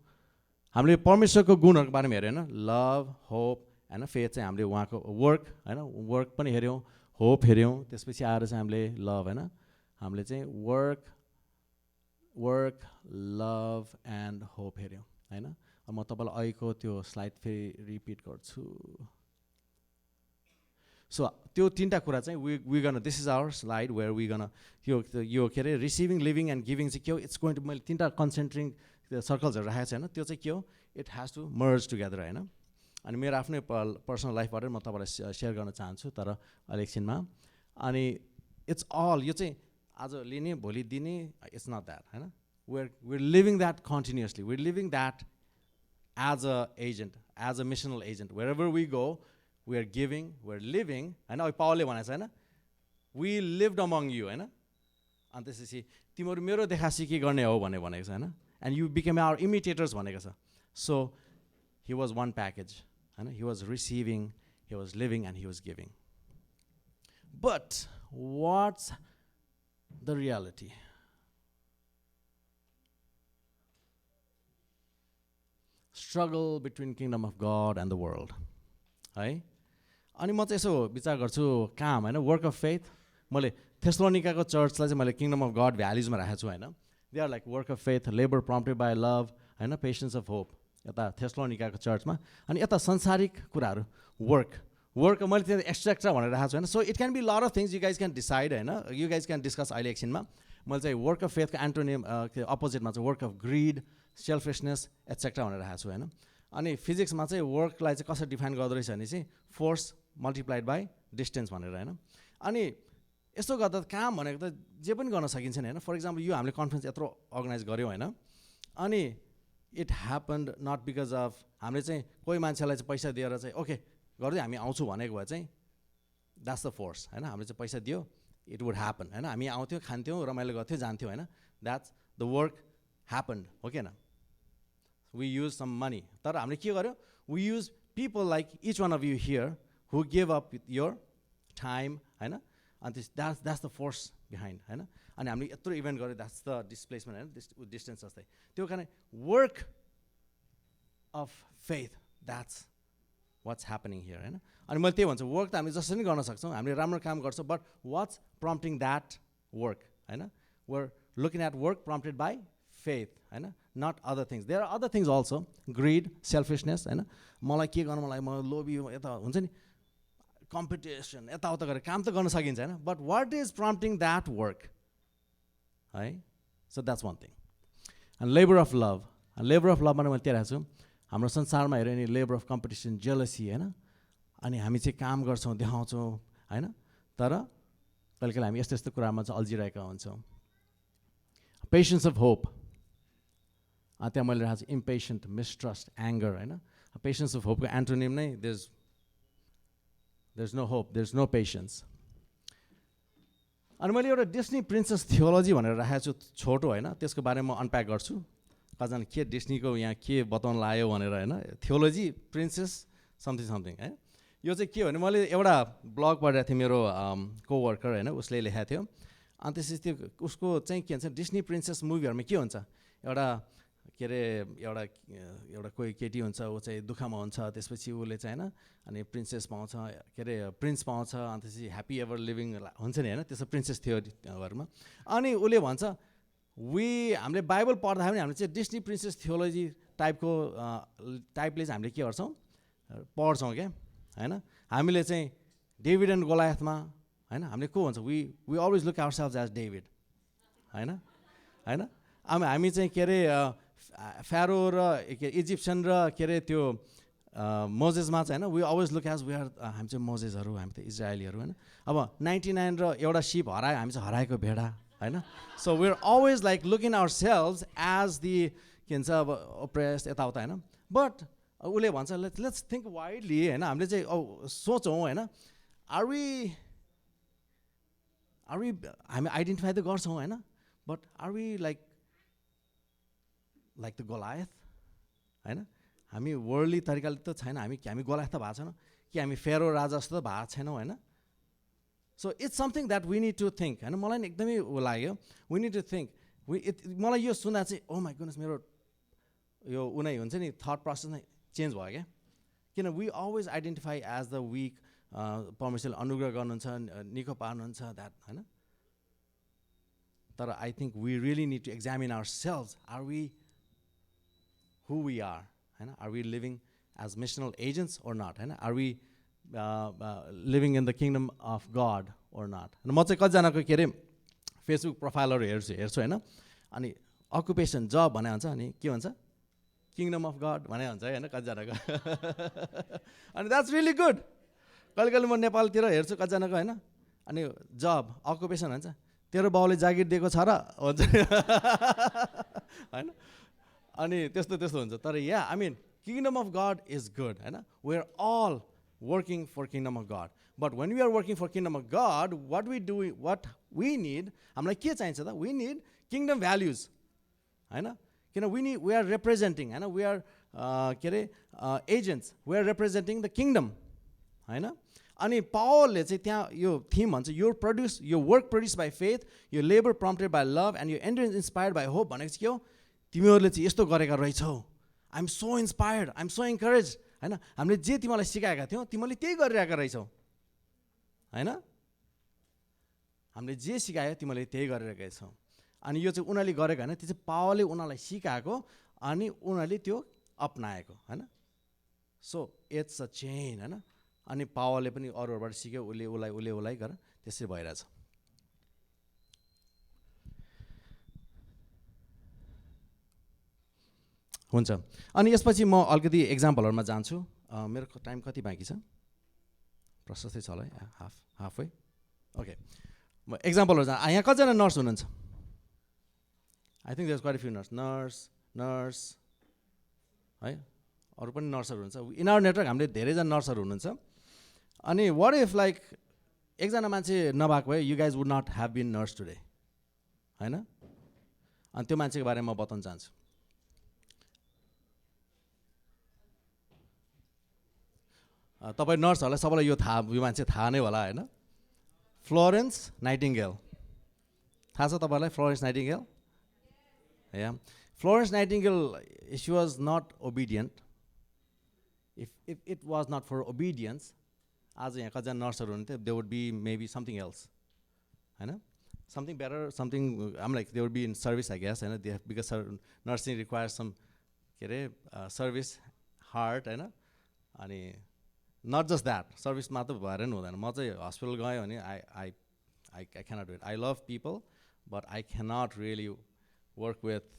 हामीले परमेश्वरको गुणहरूको बारेमा हेऱ्यौँ हैन लभ होप हैन फेथ चाहिँ हामीले उहाँको वर्क हैन वर्क पनि हेऱ्यौँ होप हेऱ्यौँ त्यसपछि आएर चाहिँ हामीले लभ हैन हामीले चाहिँ वर्क लभ एन्ड होप हेऱ्यौँ हैन म तपाईँलाई अहिलेको त्यो स्लाइड फेरि रिपिट गर्छु सो त्यो तिनवटा कुरा चाहिँ वी गर्न this is our slide where we गर्न यो के अरे रिसिभिङ लिभिङ एन्ड गिभिङ चाहिँ के हो इट्स गोइङ टु मैले तिनवटा कन्सेन्ट्रिङ सर्कल्सहरू राखेको छ होइन त्यो चाहिँ के हो it has to merge together होइन अनि मेरो आफ्नै पर्सनल लाइफबाट म तपाईँलाई सेयर गर्न चाहन्छु तर अहिले एकछिनमा अनि इट्स अल यो चाहिँ आज लिने भोलि दिने इट्स नट द्याट होइन we're living that continuously. We're living that as a agent, as a missional agent. Wherever we go, we are giving, we're living. I know Paul le भनेछ हैन, we lived among you हैन. अनि त्यसपछि तिम्रो मेरो देखा सिकी गर्ने हो भनेको छ हैन. And you became our imitators भनेको छ. So he was one package. हैन. He was receiving, he was living, and he was giving. But what's the reality? Struggle between kingdom of God and the world. है अनि म चाहिँ यसो विचार गर्छु काम हैन वर्क अफ फेथ मैले थेस्लोनिकाको चर्चलाई चाहिँ मैले किङडम अफ गड भ्याल्युजमा राखेको छु हैन they are like work of faith labour prompted by love हैन पेशेन्स अफ होप यता थेस्लोनिकाको चर्चमा अनि यता संसारिक कुराहरू वर्क मैले त्यहाँ एक्स्ट्रा भनेर राखेको छु हैन so it can be lot of things you guys can decide हैन यु गाइज क्यान डिस्कस अहिले एकछिनमा मैले चाहिँ वर्क अफ फेथको एन्टोनियम अपोजिटमा चाहिँ work of grid selfishness etcetera भनेर राखेको छु हैन अनि फिजिक्समा चाहिँ वर्कलाई चाहिँ कसरी डिफाइन गर्दो रहेछ भने चाहिँ फोर्स मल्टिप्लाइड बाई डिस्टेन्स भनेर हैन अनि यस्तो गर्दा काम भनेको त जे पनि गर्न सकिन्छ नि हैन फर इक्जाम्पल यो हामीले कन्फरेन्स यत्रो अर्गनाइज गऱ्यौँ हैन अनि it happened not because of हामीले चाहिँ कोही मान्छेलाई चाहिँ पैसा दिएर चाहिँ ओके गर्दै हामी आउँछौँ भनेको भए चाहिँ द्याट्स द फोर्स हैन हामीले चाहिँ पैसा दियो इट वुड ह्यापन हैन हामी आउँथ्यौँ खान्थ्यौँ रमाइलो गर्थ्यौँ जान्थ्यौँ हैन द्याट्स द वर्क ह्यापन्ड हो कि हैन we use some money तर हामीले के गर्यो we use people like each one of you here who give up your time हैन अनि that's the force behind हैन अनि हामीले यत्रो इभेन्ट गर्यो that's the displacement हैन डिस्टेन्स जस्तै त्यो कारण work of faith that's what's happening here हैन अनि मैले त्यही भन्छु वर्क त हामीले जसरी नै गर्न सक्छौँ हामीले राम्रो काम गर्छौँ but what's prompting that work हैन we're looking at work prompted by faith हैन not other things there are other things also greed selfishness हैन मलाई के गर्नु मलाई म लोभी यता हुन्छ नि कम्पिटिसन यताउता गरेर काम त गर्न सकिन्छ हैन but what is prompting that work है so that's one thing and labor of love मा मैले त्यही राखेको छु हाम्रो संसारमा हेऱ्यो नि लेबर अफ कम्पिटिसन जेलसी हैन अनि हामी चाहिँ काम गर्छौँ देखाउँछौँ हैन तर कहिले कहिले हामी यस्तो यस्तो कुरामा चाहिँ अल्झिरहेका हुन्छौँ पेशेन्स अफ होप त्यहाँ मैले राखेको छु इम्पेसेन्ट मिसट्रस्ट एङ्गर होइन पेसेन्स अफ होपको एन्टोनिम नै there is no hope there is no patience अनि मैले एउटा डिस्नी प्रिन्सेस थियोलोजी भनेर राखेको छु छोटो होइन त्यसको बारेमा म अनप्याक गर्छु कतिजना के डिस्नीको यहाँ के बताउन लाग्यो भनेर होइन थियोलोजी प्रिन्सेस समथिङ है यो चाहिँ के भने मैले एउटा ब्लग पढेको थिएँ मेरो कोवर्कर होइन उसले लेखाएको थियो अनि त्यसपछि त्यो उसको चाहिँ के भन्छ डिस्नी प्रिन्सेस मुभीहरूमा के हुन्छ एउटा के अरे एउटा कोही केटी हुन्छ ऊ चाहिँ दुःखमा हुन्छ त्यसपछि उसले चाहिँ होइन अनि प्रिन्सेस पाउँछ के अरे प्रिन्स पाउँछ अनि त्यसपछि ह्याप्पी एभर लिभिङ हुन्छ नि होइन त्यस्तो प्रिन्सेस थियोरीहरूमा अनि उसले भन्छ हामीले बाइबल पढ्दाखेरि पनि हामीले चाहिँ डिस्नी प्रिन्सेस थियोलोजी टाइपले चाहिँ हामीले के गर्छौँ पढ्छौँ क्या होइन हामीले चाहिँ डेभिड एन्ड गोलायथमा होइन हामीले को भन्छ we always look ourselves as David होइन होइन हामी चाहिँ के अरे फ्यारो र इजिप्सियन र के अरे त्यो मोजेसमा चाहिँ होइन we always look as we are हामी चाहिँ मोजेसहरू हामी त इजरायलीहरू होइन अब 99 र एउटा सिप हरायो हामी चाहिँ हराएको भेडा होइन so we are always like looking ourselves as the के भन्छ अब ओप्रेस यताउता होइन बट उसले भन्छ लेट्स थिङ्क वाइडली होइन हामीले चाहिँ सोचौँ होइन हामी आइडेन्टिफाई त गर्छौँ होइन but are we like the Goliath होइन हामी वर्ल्डली तरिकाले त छैन हामी गोलायथ त भएको छैनौँ कि हामी फेरो राजा जस्तो त भएको छैनौँ होइन so it's something that we need to think होइन मलाई नि एकदमै लाग्यो वी निड टु थिङ्क मलाई यो सुन्दा चाहिँ ओ माई गुडनेस मेरो यो उनी हुन्छ नि थट प्रोसेस नै चेन्ज भयो क्या किन we always identify as the weak परमेश्वरले अनुग्रह गर्नुहुन्छ निको पार्नुहुन्छ द्याट होइन तर I think we really need to examine ourselves are we who we are होइन are we living as missional agents or not होइन are we living in the kingdom of God or not म चाहिँ कतिजनाको के अरे Facebook प्रोफाइलहरू हेर्छु होइन अनि अकुपेसन जब भने हुन्छ अनि के भन्छ किङडम अफ गड भने हुन्छ होइन कतिजनाको अनि द्याट्स रियली गुड कहिले कहिले म नेपालतिर हेर्छु कतिजनाको होइन अनि जब अकुपेसन भन्छ तेरो बाउले जागिर दिएको छ र हुन्छ होइन अनि त्यस्तो हुन्छ तर yeah I mean kingdom of God is good होइन we are all working for kingdom of God but when we are working for kingdom of God what we need हामीलाई के चाहिन्छ त वी निड किङडम भ्याल्युज होइन किन we are representing होइन we are के अरे agents we are representing the kingdom होइन अनि पावलले चाहिँ त्यहाँ यो थिम भन्छ यो वर्क प्रड्युस बाई फेथ यो labour prompted by love and यो एन्ड्रेन्स इन्सपायर्ड बाई होप भनेको चाहिँ के हो तिमीहरूले चाहिँ यस्तो गरेका रहेछौ I am so inspired I am so encourage होइन हामीले जे तिमीलाई सिकाएका थियौँ तिमीले त्यही गरिरहेका रहेछौ होइन हामीले जे सिकायो तिमीले त्यही गरिरहेका छौ अनि यो चाहिँ उनीहरूले गरेको होइन त्यो चाहिँ पावरले उनीहरूलाई सिकाएको अनि उनीहरूले त्यो अपनाएको होइन सो इट्स अ चेन होइन अनि पावरले पनि अरूहरूबाट सिक्यो उसलाई गरेर त्यसरी भइरहेछ हुन्छ अनि यसपछि म अलिकति एक्जाम्पलहरूमा जान्छु मेरो टाइम कति बाँकी छ प्रशस्तै छ होला है हाफ वे ओके म एक्जाम्पलहरू यहाँ कतिजना नर्स हुनुहुन्छ I think there is quite a few nurse है अरू पनि नर्सहरू हुनुहुन्छ इन आवर नेटवर्क हामीले धेरैजना नर्सहरू हुनुहुन्छ अनि वाट इफ लाइक एकजना मान्छे नभएको भए you guys would not have been nurse today होइन अनि त्यो मान्छेको बारेमा म बताउन चाहन्छु तपाईँ नर्सहरूलाई सबैलाई यो मान्छे थाहा नै होला होइन फ्लोरेन्स नाइटिङ्गेल थाहा छ तपाईँलाई Florence Nightingale yeah Florence Nightingale she was not obedient if it was not for obedience आज यहाँ कतिजना नर्सहरू हुनुहुन्थ्यो they would be maybe something else होइन something better something um like they would be in service I guess होइन they because nursing require some के अरे service heart होइन अनि नट जस्ट द्याट सर्भिस मात्र भएर पनि हुँदैन म चाहिँ हस्पिटल गएँ भने I cannot do it I love people but I cannot really work with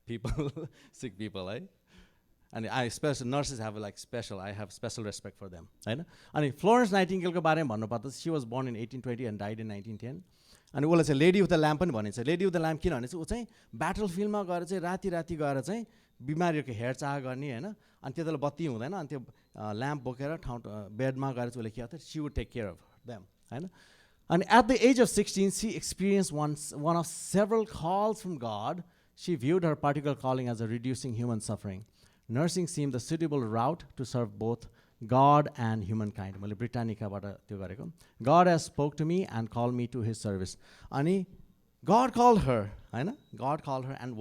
people sick people है अनि special nurses have like special I have special respect for them होइन अनि फ्लोरेन्स नाइटिङ्गेलको बारेमा भन्नुपर्दा she was born in 1820 and died in 1910 अनि उसलाई चाहिँ लेडी अफ द ल्याम्प पनि भनिन्छ लेडी अफ द ल्याम्प किनभने चाहिँ ऊ चाहिँ ब्याटल फिल्डमा गएर चाहिँ राति गएर चाहिँ बिमारीहरूको हेरचाह गर्ने होइन अनि त्यति बेला बत्ती हुँदैन अनि त्यो ल्याम्प बोकेर बेडमा गएर चाहिँ उसले के गर्छ she would take care of them होइन अनि at the age of 16 she experience one of several calls from God. She viewed her particular calling as a reducing human suffering. Nursing seemed the suitable route to serve both God and humankind. मैले ब्रिटानिकाबाट त्यो गरेको. God has spoke to me and called me to his service. अनि God called her, हैन? God called her, and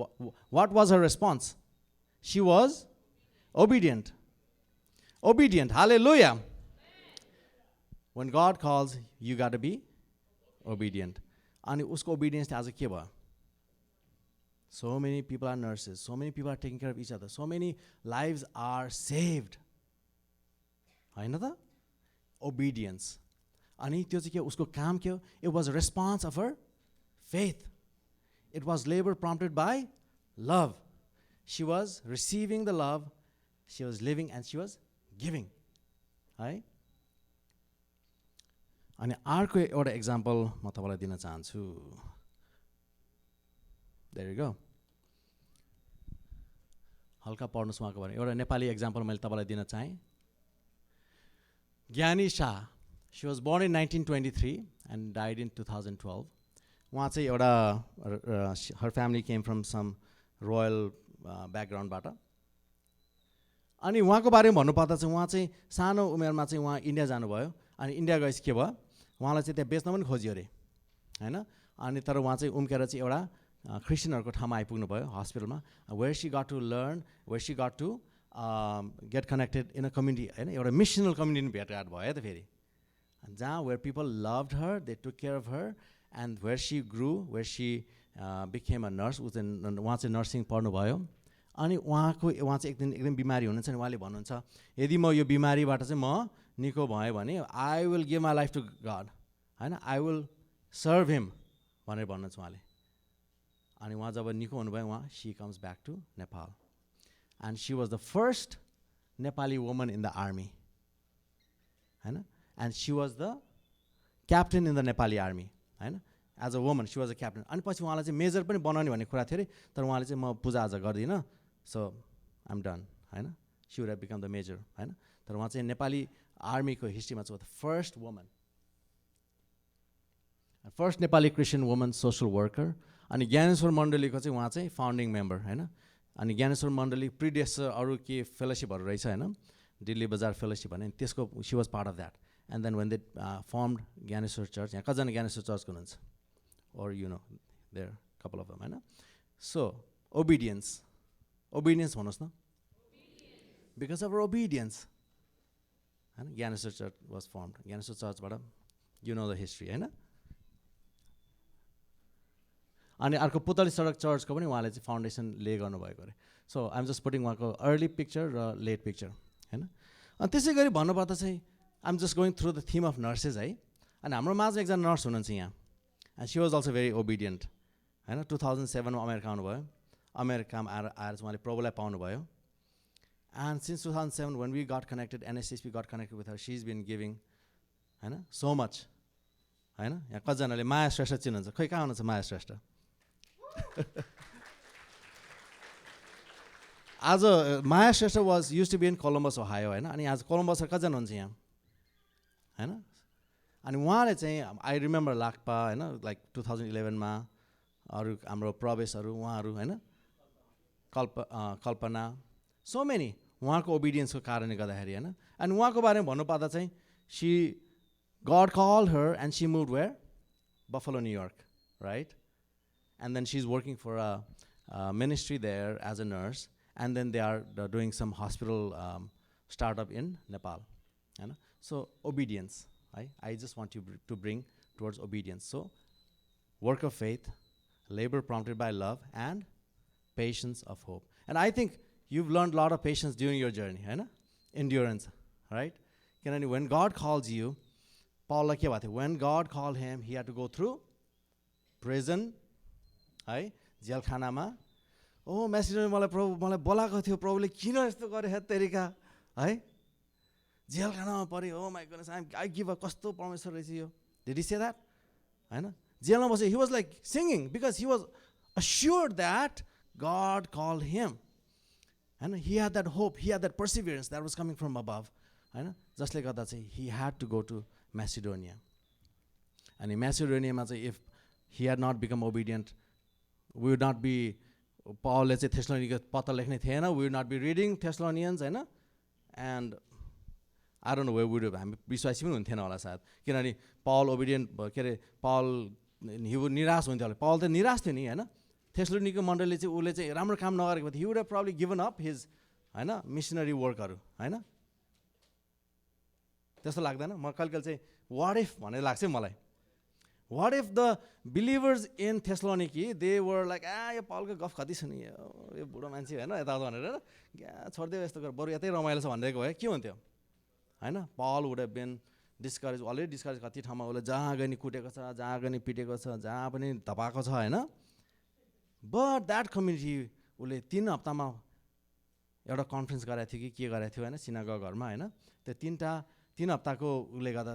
what was her response? She was obedient. Obedient. Hallelujah. When God calls, you got to be obedient. अनि उसको obedience आज के भयो? So many people are nurses. So many people are taking care of each other. So many lives are saved. हैन त? Obedience. अनि त्यो चाहिँ के उसको काम के हो? It was a response of her faith. It was labor prompted by love. She was receiving the love, she was living, and she was giving. है? अनि अर्को एउटा एक्जाम्पल म तपाईँलाई दिन चाहन्छु. There you go. हल्का पढ्नुहोस् उहाँको बारे. एउटा नेपाली एक्जाम्पल मैले तपाईँलाई दिन चाहेँ. ज्ञानी Shah. She was born in 1923 and died in 2012. उहाँ चाहिँ एउटा her family came from some royal ब्याकग्राउन्डबाट. अनि उहाँको बारेमा भन्नुपर्दा चाहिँ उहाँ चाहिँ सानो उमेरमा चाहिँ उहाँ इन्डिया जानुभयो. अनि इन्डिया गएपछि के भयो? उहाँलाई चाहिँ त्यहाँ बेच्न पनि खोजियो अरे, हैन? अनि तर उहाँ चाहिँ उम्केर चाहिँ एउटा क्रिस्चियनहरूको ठाउँमा आइपुग्नु भयो हस्पिटलमा. Where she got to learn, where she got to get connected in a community, हैन? एउटा मिसनल कम्युनिटी भेटघाट भयो त फेरि, जहाँ where people loved her, they took care of her, and where she grew, where she became a nurse. उहाँ चाहिँ nursing पढ्नुभयो. अनि उहाँ चाहिँ एकदम बिमारी हुनुहुन्छ. अनि उहाँले भन्नुहुन्छ, यदि म यो बिमारीबाट चाहिँ म निको भएँ भने I will give my life to God, होइन? आई विल सर्भ हिम भनेर भन्नुहुन्छ उहाँले. अनि उहाँ जब निको हुनुभयो, उहाँ she comes back to Nepal. And she was the first Nepali woman in the army, होइन? And she was the captain in the Nepali army, होइन? As a woman she was a captain. अनि पछि उहाँलाई चाहिँ मेजर पनि बनाउने भन्ने कुरा थियो अरे, तर उहाँले चाहिँ म पूजाआजा गर्दिनँ, सो आइम डन, होइन? She would have become the major, होइन? तर उहाँ चाहिँ नेपाली आर्मीको हिस्ट्रीमा चाहिँ the first woman, first Nepali Christian woman social worker. अनि ज्ञानेश्वर मण्डलीको चाहिँ उहाँ चाहिँ फाउन्डिङ मेम्बर, होइन? अनि ज्ञानेश्वर मण्डली प्रिडेसर अरू के फेलोसिपहरू रहेछ, होइन? दिल्ली बजार फेलोसिप भने त्यसको she was part of that. And then when they formed Gyaneshwar church, यहाँ कतिजना ज्ञानेश्वर चर्चको हुनुहुन्छ? Or you know, there are a couple of them, होइन? So obedience भन्नुहोस् न. Because of our obedience, होइन? Gyaneshwar church was formed. ज्ञानेश्वर चर्चबाट you know the history, होइन? अनि अर्को पुतली सडक चर्चको पनि उहाँले चाहिँ फाउन्डेसन ले गर्नुभएको अरे. सो आइएम जस्ट पुटिङ उहाँको अर्ली पिक्चर र लेट पिक्चर, होइन? अनि त्यसै गरी भन्नुपर्दा चाहिँ I'm just going through the theme of nurses, है? अनि हाम्रो माझमा एकजना नर्स हुनुहुन्छ यहाँ. And she was also very obedient, होइन? 2007 मा अमेरिका आउनुभयो. अमेरिकामा आएर चाहिँ उहाँले प्रभुलाई पाउनुभयो. And since 2007 when we got connected, NSSP got connected with her, she's been giving, होइन? So much, होइन? यहाँ कतिजनाले माया श्रेष्ठ चिन्नुहुन्छ? खै कहाँ हुनुहुन्छ माया श्रेष्ठ? आज माया Shrestha was used to be in Columbus, Ohio, होइन? अनि आज कोलम्बस कतिजना हुनुहुन्छ यहाँ, होइन? अनि उहाँले चाहिँ आई रिमेम्बर लाक्पा, होइन? लाइक 2011 मा अरू हाम्रो प्रवेशहरू उहाँहरू, होइन? कल्पना, सो मेनी उहाँको ओबिडियन्सको कारणले गर्दाखेरि, होइन? अनि उहाँको बारेमा भन्नुपर्दा चाहिँ she God called her and she moved where? Buffalo, New York, right? And then she is working for a ministry there as a nurse, and then they are doing some hospital startup in Nepal, होइन? So obedience, I just want you to bring towards obedience. So, work of faith, labor prompted by love, and patience of hope. And I think you've learned a lot of patience during your journey, right? Endurance, right? When God calls you, Paul, when God called him, he had to go through prison, right? जेलखानामा. Oh Macedonia मलाई बोलाएको थियो प्रभुले, किन यस्तो गरे हे तेरिका, है? जेलखानामा पऱ्यो. Oh my goodness, I give a, कस्तो परमेश्वर रहेछ यो. Did he say that? होइन? जेलमा बस्यो. He was like singing because he was assured that God called him. And he had that hope, he had that perseverance that was coming from above. होइन? जसले गर्दा चाहिँ he had to go to Macedonia. अनि म्यासिडोनियामा चाहिँ if he had not become obedient, we would not be, पावलले चाहिँ थेस्लोनिका पत्र लेख्ने थिएन, we would not be reading Thessalonians, होइन? And I don't know way would हामी विश्वासी पनि हुन्थेन होला सायद, किनभने पल ओबिडियन्ट के अरे पल हिउ निराश हुन्थ्यो होला। पल त निराश थियो नि होइन, थेस्लोनिको मण्डलीले चाहिँ उसले चाहिँ राम्रो काम नगरेको थियो, he would have probably given up his होइन मिसनरी वर्कहरू होइन, त्यस्तो लाग्दैन? म कहिले कहिले चाहिँ वाट इफ भनेर लाग्छ मलाई, what if the believers in Thessalonica they were like यो पलको गफ कति छ नि, यो बुढो मान्छे होइन यताउता भनेर छोडिदियो यस्तो गरेर बरु यतै रमाइलो छ भनेको भए के हुन्थ्यो होइन? Paul would have been discouraged, already discouraged, कति ठाउँमा उसले जहाँ गए नि कुटेको छ, जहाँ गए नि पिटेको छ, जहाँ पनि धपाएको छ होइन। बट द्याट कम्युनिटी उसले 3 हप्तामा एउटा कन्फरेन्स गराएको थियो कि के गराएको थियो होइन सिनागोगहरूमा होइन, त्यो 3 हप्ताको उसले गर्दा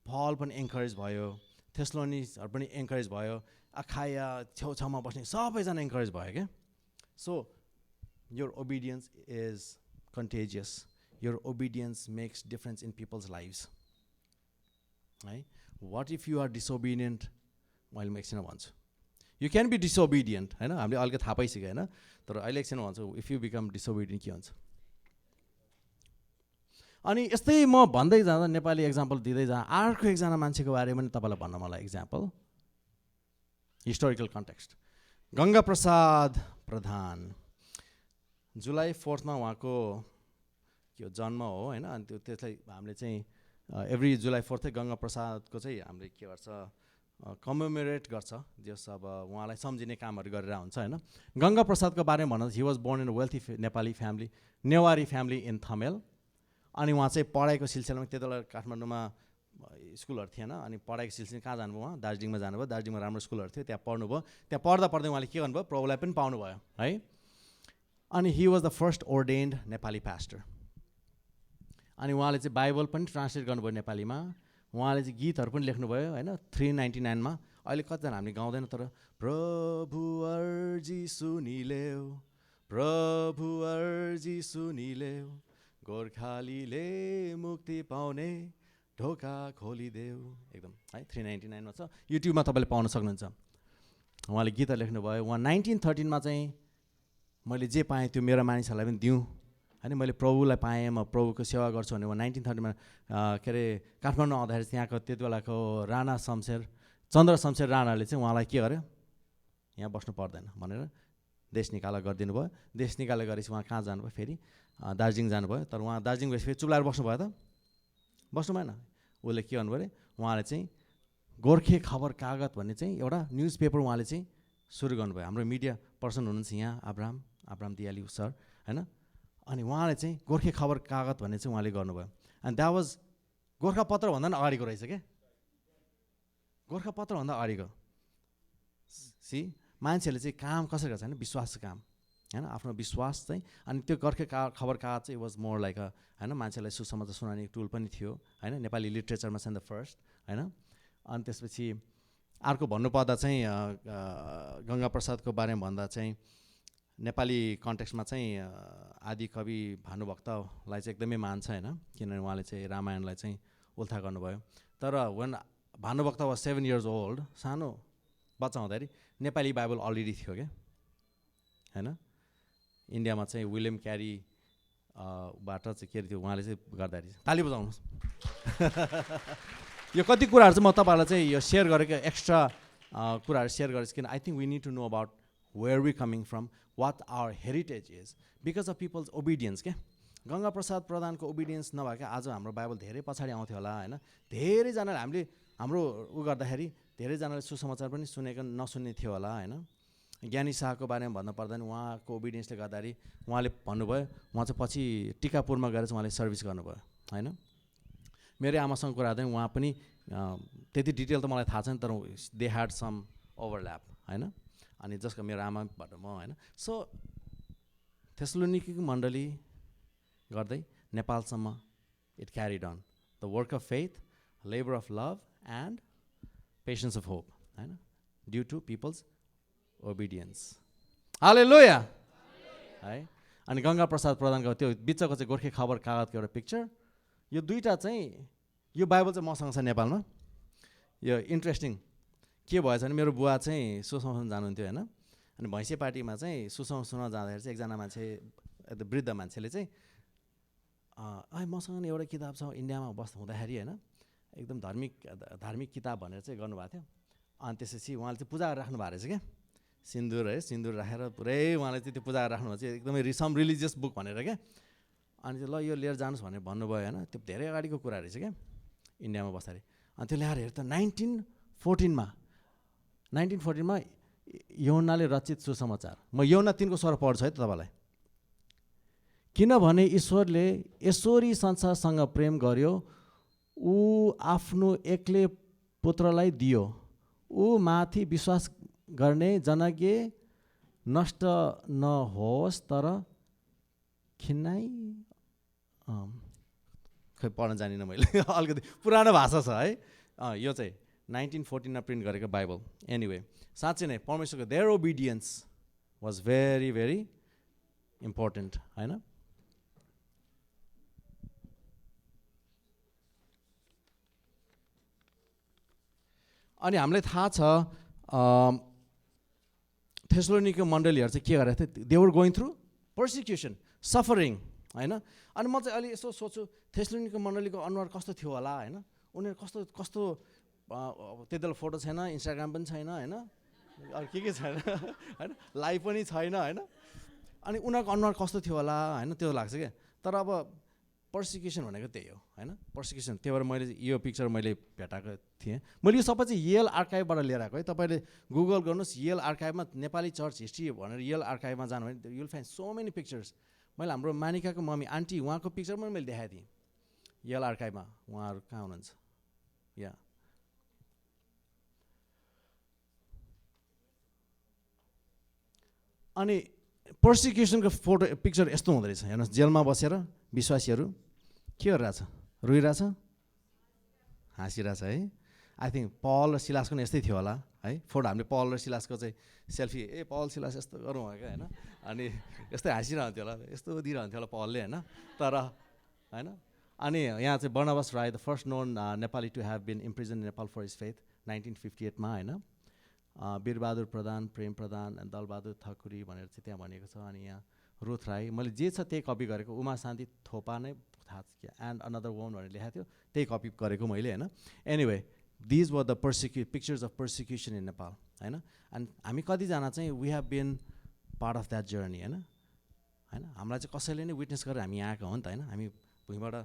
पल पनि एन्करेज भयो, थेस्लोनिसहरू पनि एन्करेज भयो, अखाया छेउछाउमा बस्ने सबैजना एन्करेज भयो क्या। So your obedience is contagious, your obedience makes difference in people's lifes है। What if you are disobedient, मैले म एकछिन भन्छु, यु क्यान बी डिसओबिडियन्ट होइन, हामीले अलिकति थाहा पाइसक्यो होइन, तर अहिले एकछिन भन्छु इफ यु बिकम डिसओबिडियन्ट के हुन्छ। अनि यस्तै म भन्दै जाँदा नेपाली एक्जाम्पल दिँदै जाँदा अर्को एकजना मान्छेको बारेमा पनि तपाईँलाई भन्न मलाई example, historical context, Ganga Prasad Pradhan. July 4 उहाँको के जन्म हो होइन, अनि त्यसलाई हामीले चाहिँ एभ्री जुलाई 4 गङ्गा प्रसादको चाहिँ हामीले के गर्छ कमेमोरेट गर्छ, जस अब उहाँलाई सम्झिने कामहरू गरेर हुन्छ होइन। गङ्गा प्रसादको बारेमा भन्दा he was born in a wealthy Nepali family, Newari family in Thamel. अनि उहाँ चाहिँ पढाइको सिलसिलामा त्यति बेला काठमाडौँमा स्कुलहरू थिएन, अनि पढाइको सिलसिला कहाँ जानुभयो, उहाँ दार्जिलिङमा जानुभयो, दार्जिलिङमा राम्रो स्कुलहरू थियो, त्यहाँ पढ्नुभयो, त्यहाँ पढ्दा पढ्दै उहाँले के गर्नुभयो प्रभुलाई पनि पाउनुभयो है। अनि he was the first ordained Nepali pastor. अनि उहाँले चाहिँ बाइबल पनि ट्रान्सलेट गर्नुभयो नेपालीमा, उहाँले चाहिँ गीतहरू पनि लेख्नुभयो होइन 399 अहिले कतिजना हामीले गाउँदैन, तर प्रभु अर्जी सुनिलेऊ, प्रभु अर्जी सुनिलेऊ, गोर्खालीले मुक्ति पाउने ढोका खोलिदेऊ, एकदम है 399 छ, युट्युबमा तपाईँले पाउन सक्नुहुन्छ। उहाँले गीतहरू लेख्नुभयो। उहाँ 1913 चाहिँ मैले जे पाएँ त्यो मेरो मानिसहरूलाई पनि दिउँ होइन, मैले प्रभुलाई पाएँ, म प्रभुको सेवा गर्छु भने उहाँ 1913 के अरे काठमाडौँ आउँदाखेरि त्यहाँको त्यति बेलाको राणा शमशेर चन्द्र शमशेर राणाले चाहिँ उहाँलाई के गर्यो, यहाँ बस्नु पर्दैन भनेर देश निकाला गरिदिनु भयो। देश निकाला गरेपछि उहाँ कहाँ जानुभयो, फेरि दार्जिलिङ जानुभयो। तर उहाँ दार्जिलिङ गएपछि फेरि चुप्लाएर बस्नुभयो त, बस्नु भएन। उसले के गर्नु पऱ्यो, उहाँले चाहिँ गोर्खे खबर कागत भन्ने चाहिँ एउटा न्युज पेपर उहाँले चाहिँ सुरु गर्नुभयो। हाम्रो मिडिया पर्सन हुनुहुन्छ यहाँ अब्राहम दियाली सर होइन, अनि उहाँले चाहिँ गोर्खे खबर कागत भन्ने चाहिँ उहाँले गर्नुभयो। एन्ड द्याट वाज गोर्खापत्रभन्दा पनि अगाडिको रहेछ क्या, गोर्खापत्रभन्दा अगाडिको। सी मान्छेहरूले चाहिँ काम कसरी गर्छ होइन, विश्वासको काम होइन, आफ्नो विश्वास चाहिँ। अनि त्यो गोर्खे खबर कागज चाहिँ वाज मोर लाइक अ होइन मान्छेलाई सुसमाचार सुनाउने टुल पनि थियो होइन, नेपाली लिट्रेचरमा चाहिँ द फर्स्ट होइन। अनि त्यसपछि अर्को भन्नुपर्दा चाहिँ गङ्गा प्रसादको बारेमा भन्दा चाहिँ नेपाली कन्टेक्स्टमा चाहिँ आदि कवि भानुभक्तलाई चाहिँ एकदमै मान्छ होइन, किनभने उहाँले चाहिँ रामायणलाई चाहिँ उल्था गर्नुभयो। तर when Bhanubhakta was 7 years old, सानो बच्चा हुँदाखेरि नेपाली बाइबल अलरेडी थियो क्या होइन। इन्डियामा चाहिँ विलियम क्यारी बाट चाहिँ के थियो उहाँले चाहिँ गर्दाखेरि, ताली बजाउनुहोस् यो कति कुराहरू चाहिँ म तपाईँहरूलाई चाहिँ यो सेयर गरेको एक्स्ट्रा कुराहरू सेयर गरेको छु, किन I think we need to know about where we coming from, what our heritage is because of people's obedience क्या। गङ्गा प्रसाद प्रधानको ओबिडियन्स नभए क्या आज हाम्रो बाइबल धेरै पछाडि आउँथ्यो होला होइन। धेरैजनाले हामीले हाम्रो गर्दाखेरि धेरैजनाले सुसमाचार पनि सुनेको नसुन्ने थियो होला होइन। ज्ञानी शाहको बारेमा भन्नुपर्दा उहाँको ओबिडियन्सले गर्दाखेरि उहाँले भन्नुभयो, उहाँ चाहिँ पछि टिकापुरमा गएर चाहिँ उहाँले सर्भिस गर्नुभयो होइन। मेरै आमासँग कुरा हुँदैन, उहाँ पनि त्यति डिटेल त मलाई थाहा छैन, तर दे ह्याड सम ओभरल्याप होइन। अनि जसको मेरो आमाबाट म होइन। सो थेस्लोनिकीको मण्डली गर्दै नेपालसम्म it carried on the work of faith, labour of love and patience of hope होइन, due to people's obedience. Hallelujah है। अनि गङ्गा प्रसाद प्रधानको त्यो बिचको चाहिँ गोर्खे खबर कागजको एउटा पिक्चर, यो दुईवटा चाहिँ यो बाइबल चाहिँ मसँग छ नेपालमा। यो इन्ट्रेस्टिङ के भएछ भने मेरो बुवा चाहिँ सुसमाचार जानुहुन्थ्यो होइन, अनि भैँसे पार्टीमा चाहिँ सुसमाचार सुनाउन जाँदाखेरि चाहिँ एकजना मान्छे वृद्ध मान्छेले चाहिँ मसँग नि एउटा किताब छ इन्डियामा बस्दा हुँदाखेरि होइन, एकदम धार्मिक किताब भनेर चाहिँ गर्नुभएको थियो। अनि त्यसपछि उहाँले चाहिँ पूजा राख्नु भएको रहेछ क्या, सिन्दुर है, सिन्दुर राखेर पुरै उहाँले चाहिँ त्यो पूजा राख्नुभएको चाहिँ एकदमै रिलिजियस बुक भनेर क्या। अनि चाहिँ ल यो लिएर जानुहोस् भनेर भन्नुभयो होइन। त्यो धेरै अगाडिको कुरा रहेछ क्या, इन्डियामा बस्दाखेरि। अनि त्यो ल्याएर हेर्दा 1914मा यौनाले रचित सुसमाचार। म यौना 3को स्वर पढ्छु है त तपाईँलाई। किनभने ईश्वरले यसोरी संसारसँग प्रेम गर्यो, ऊ आफ्नो एक्लै पुत्रलाई दियो, ऊ माथि विश्वास गर्ने जनज्ञ नष्ट नहोस् तर खिन्नाइ। खै पढ्न जानिनँ मैले अलिकति पुरानो भाषा छ है। यो चाहिँ 1914मा प्रिन्ट गरेको बाइबल। एनिवे साँच्चै नै परमेश्वरको their obedience was very very important होइन। अनि हामीलाई थाहा छ थेसलोनिके मण्डलीहरू चाहिँ के गरेको थियो, they were going through persecution, suffering होइन। अनि म चाहिँ अलि यसो सोच्छु थेसलोनिके मण्डलीको अनुहार कस्तो थियो होला होइन, उनीहरू कस्तो कस्तो त्यति बेला फोटो छैन, इन्स्टाग्राम पनि छैन होइन, अरू के छैन होइन, लाइभ पनि छैन होइन। अनि उनीहरूको अनुहार कस्तो थियो होला होइन, त्यो लाग्छ क्या। तर अब पर्सिक्युसन भनेको त्यही हो होइन, पर्सिक्युसन। त्यही भएर मैले यो पिक्चर मैले भेटाएको थिएँ। मैले यो सबै चाहिँ येल आर्काइभबाट लिएर आएको है। तपाईँले गुगल गर्नुहोस् येल आर्काइभमा नेपाली चर्च हिस्ट्री भनेर येल आर्काइभमा जानु भने you'll find so many pictures. मैले हाम्रो मानिकाको मम्मी आन्टी उहाँको पिक्चर पनि मैले देखाएको थिएँ येल आर्काइभमा। उहाँहरू कहाँ हुनुहुन्छ या। अनि पर्सिक्युसनको फोटो पिक्चर यस्तो हुँदो रहेछ हेर्नुहोस्। जेलमा बसेर विश्वासीहरू के गरिरहेछ, रोइरहेछ, हाँसिरहेछ है। आई थिङ्क पल र सिलासको पनि यस्तै थियो होला है फोटो। हामीले पल र सिलासको चाहिँ सेल्फी, पल सिलास यस्तो गरौँ क्या होइन, अनि यस्तै हाँसिरहन्थ्यो होला, यस्तो दिइरहन्थ्यो होला पलले होइन। तर होइन अनि यहाँ चाहिँ Barnabas Rai the first known Nepali to have been imprison in Nepal for his faith 1958मा होइन। वीरबहादुर प्रधान, प्रेम प्रधान, दलबहादुर ठकुरी भनेर चाहिँ त्यहाँ भनेको छ। अनि यहाँ रुथ राई, मैले जे छ त्यही कपी गरेको। उमा शान्ति थोपा नै थाहा छ क्या, एन्ड अनदर वुमन भनेर लेखाएको थियो, त्यही कपी गरेको मैले होइन। Anyway these were the pictures of persecution in Nepal होइन। एन्ड हामी कतिजना चाहिँ we have been part of that journey होइन। हामीलाई चाहिँ कसैले नै विटनेस गरेर हामी यहाँ आएको हो नि त होइन। हामी भुइँबाट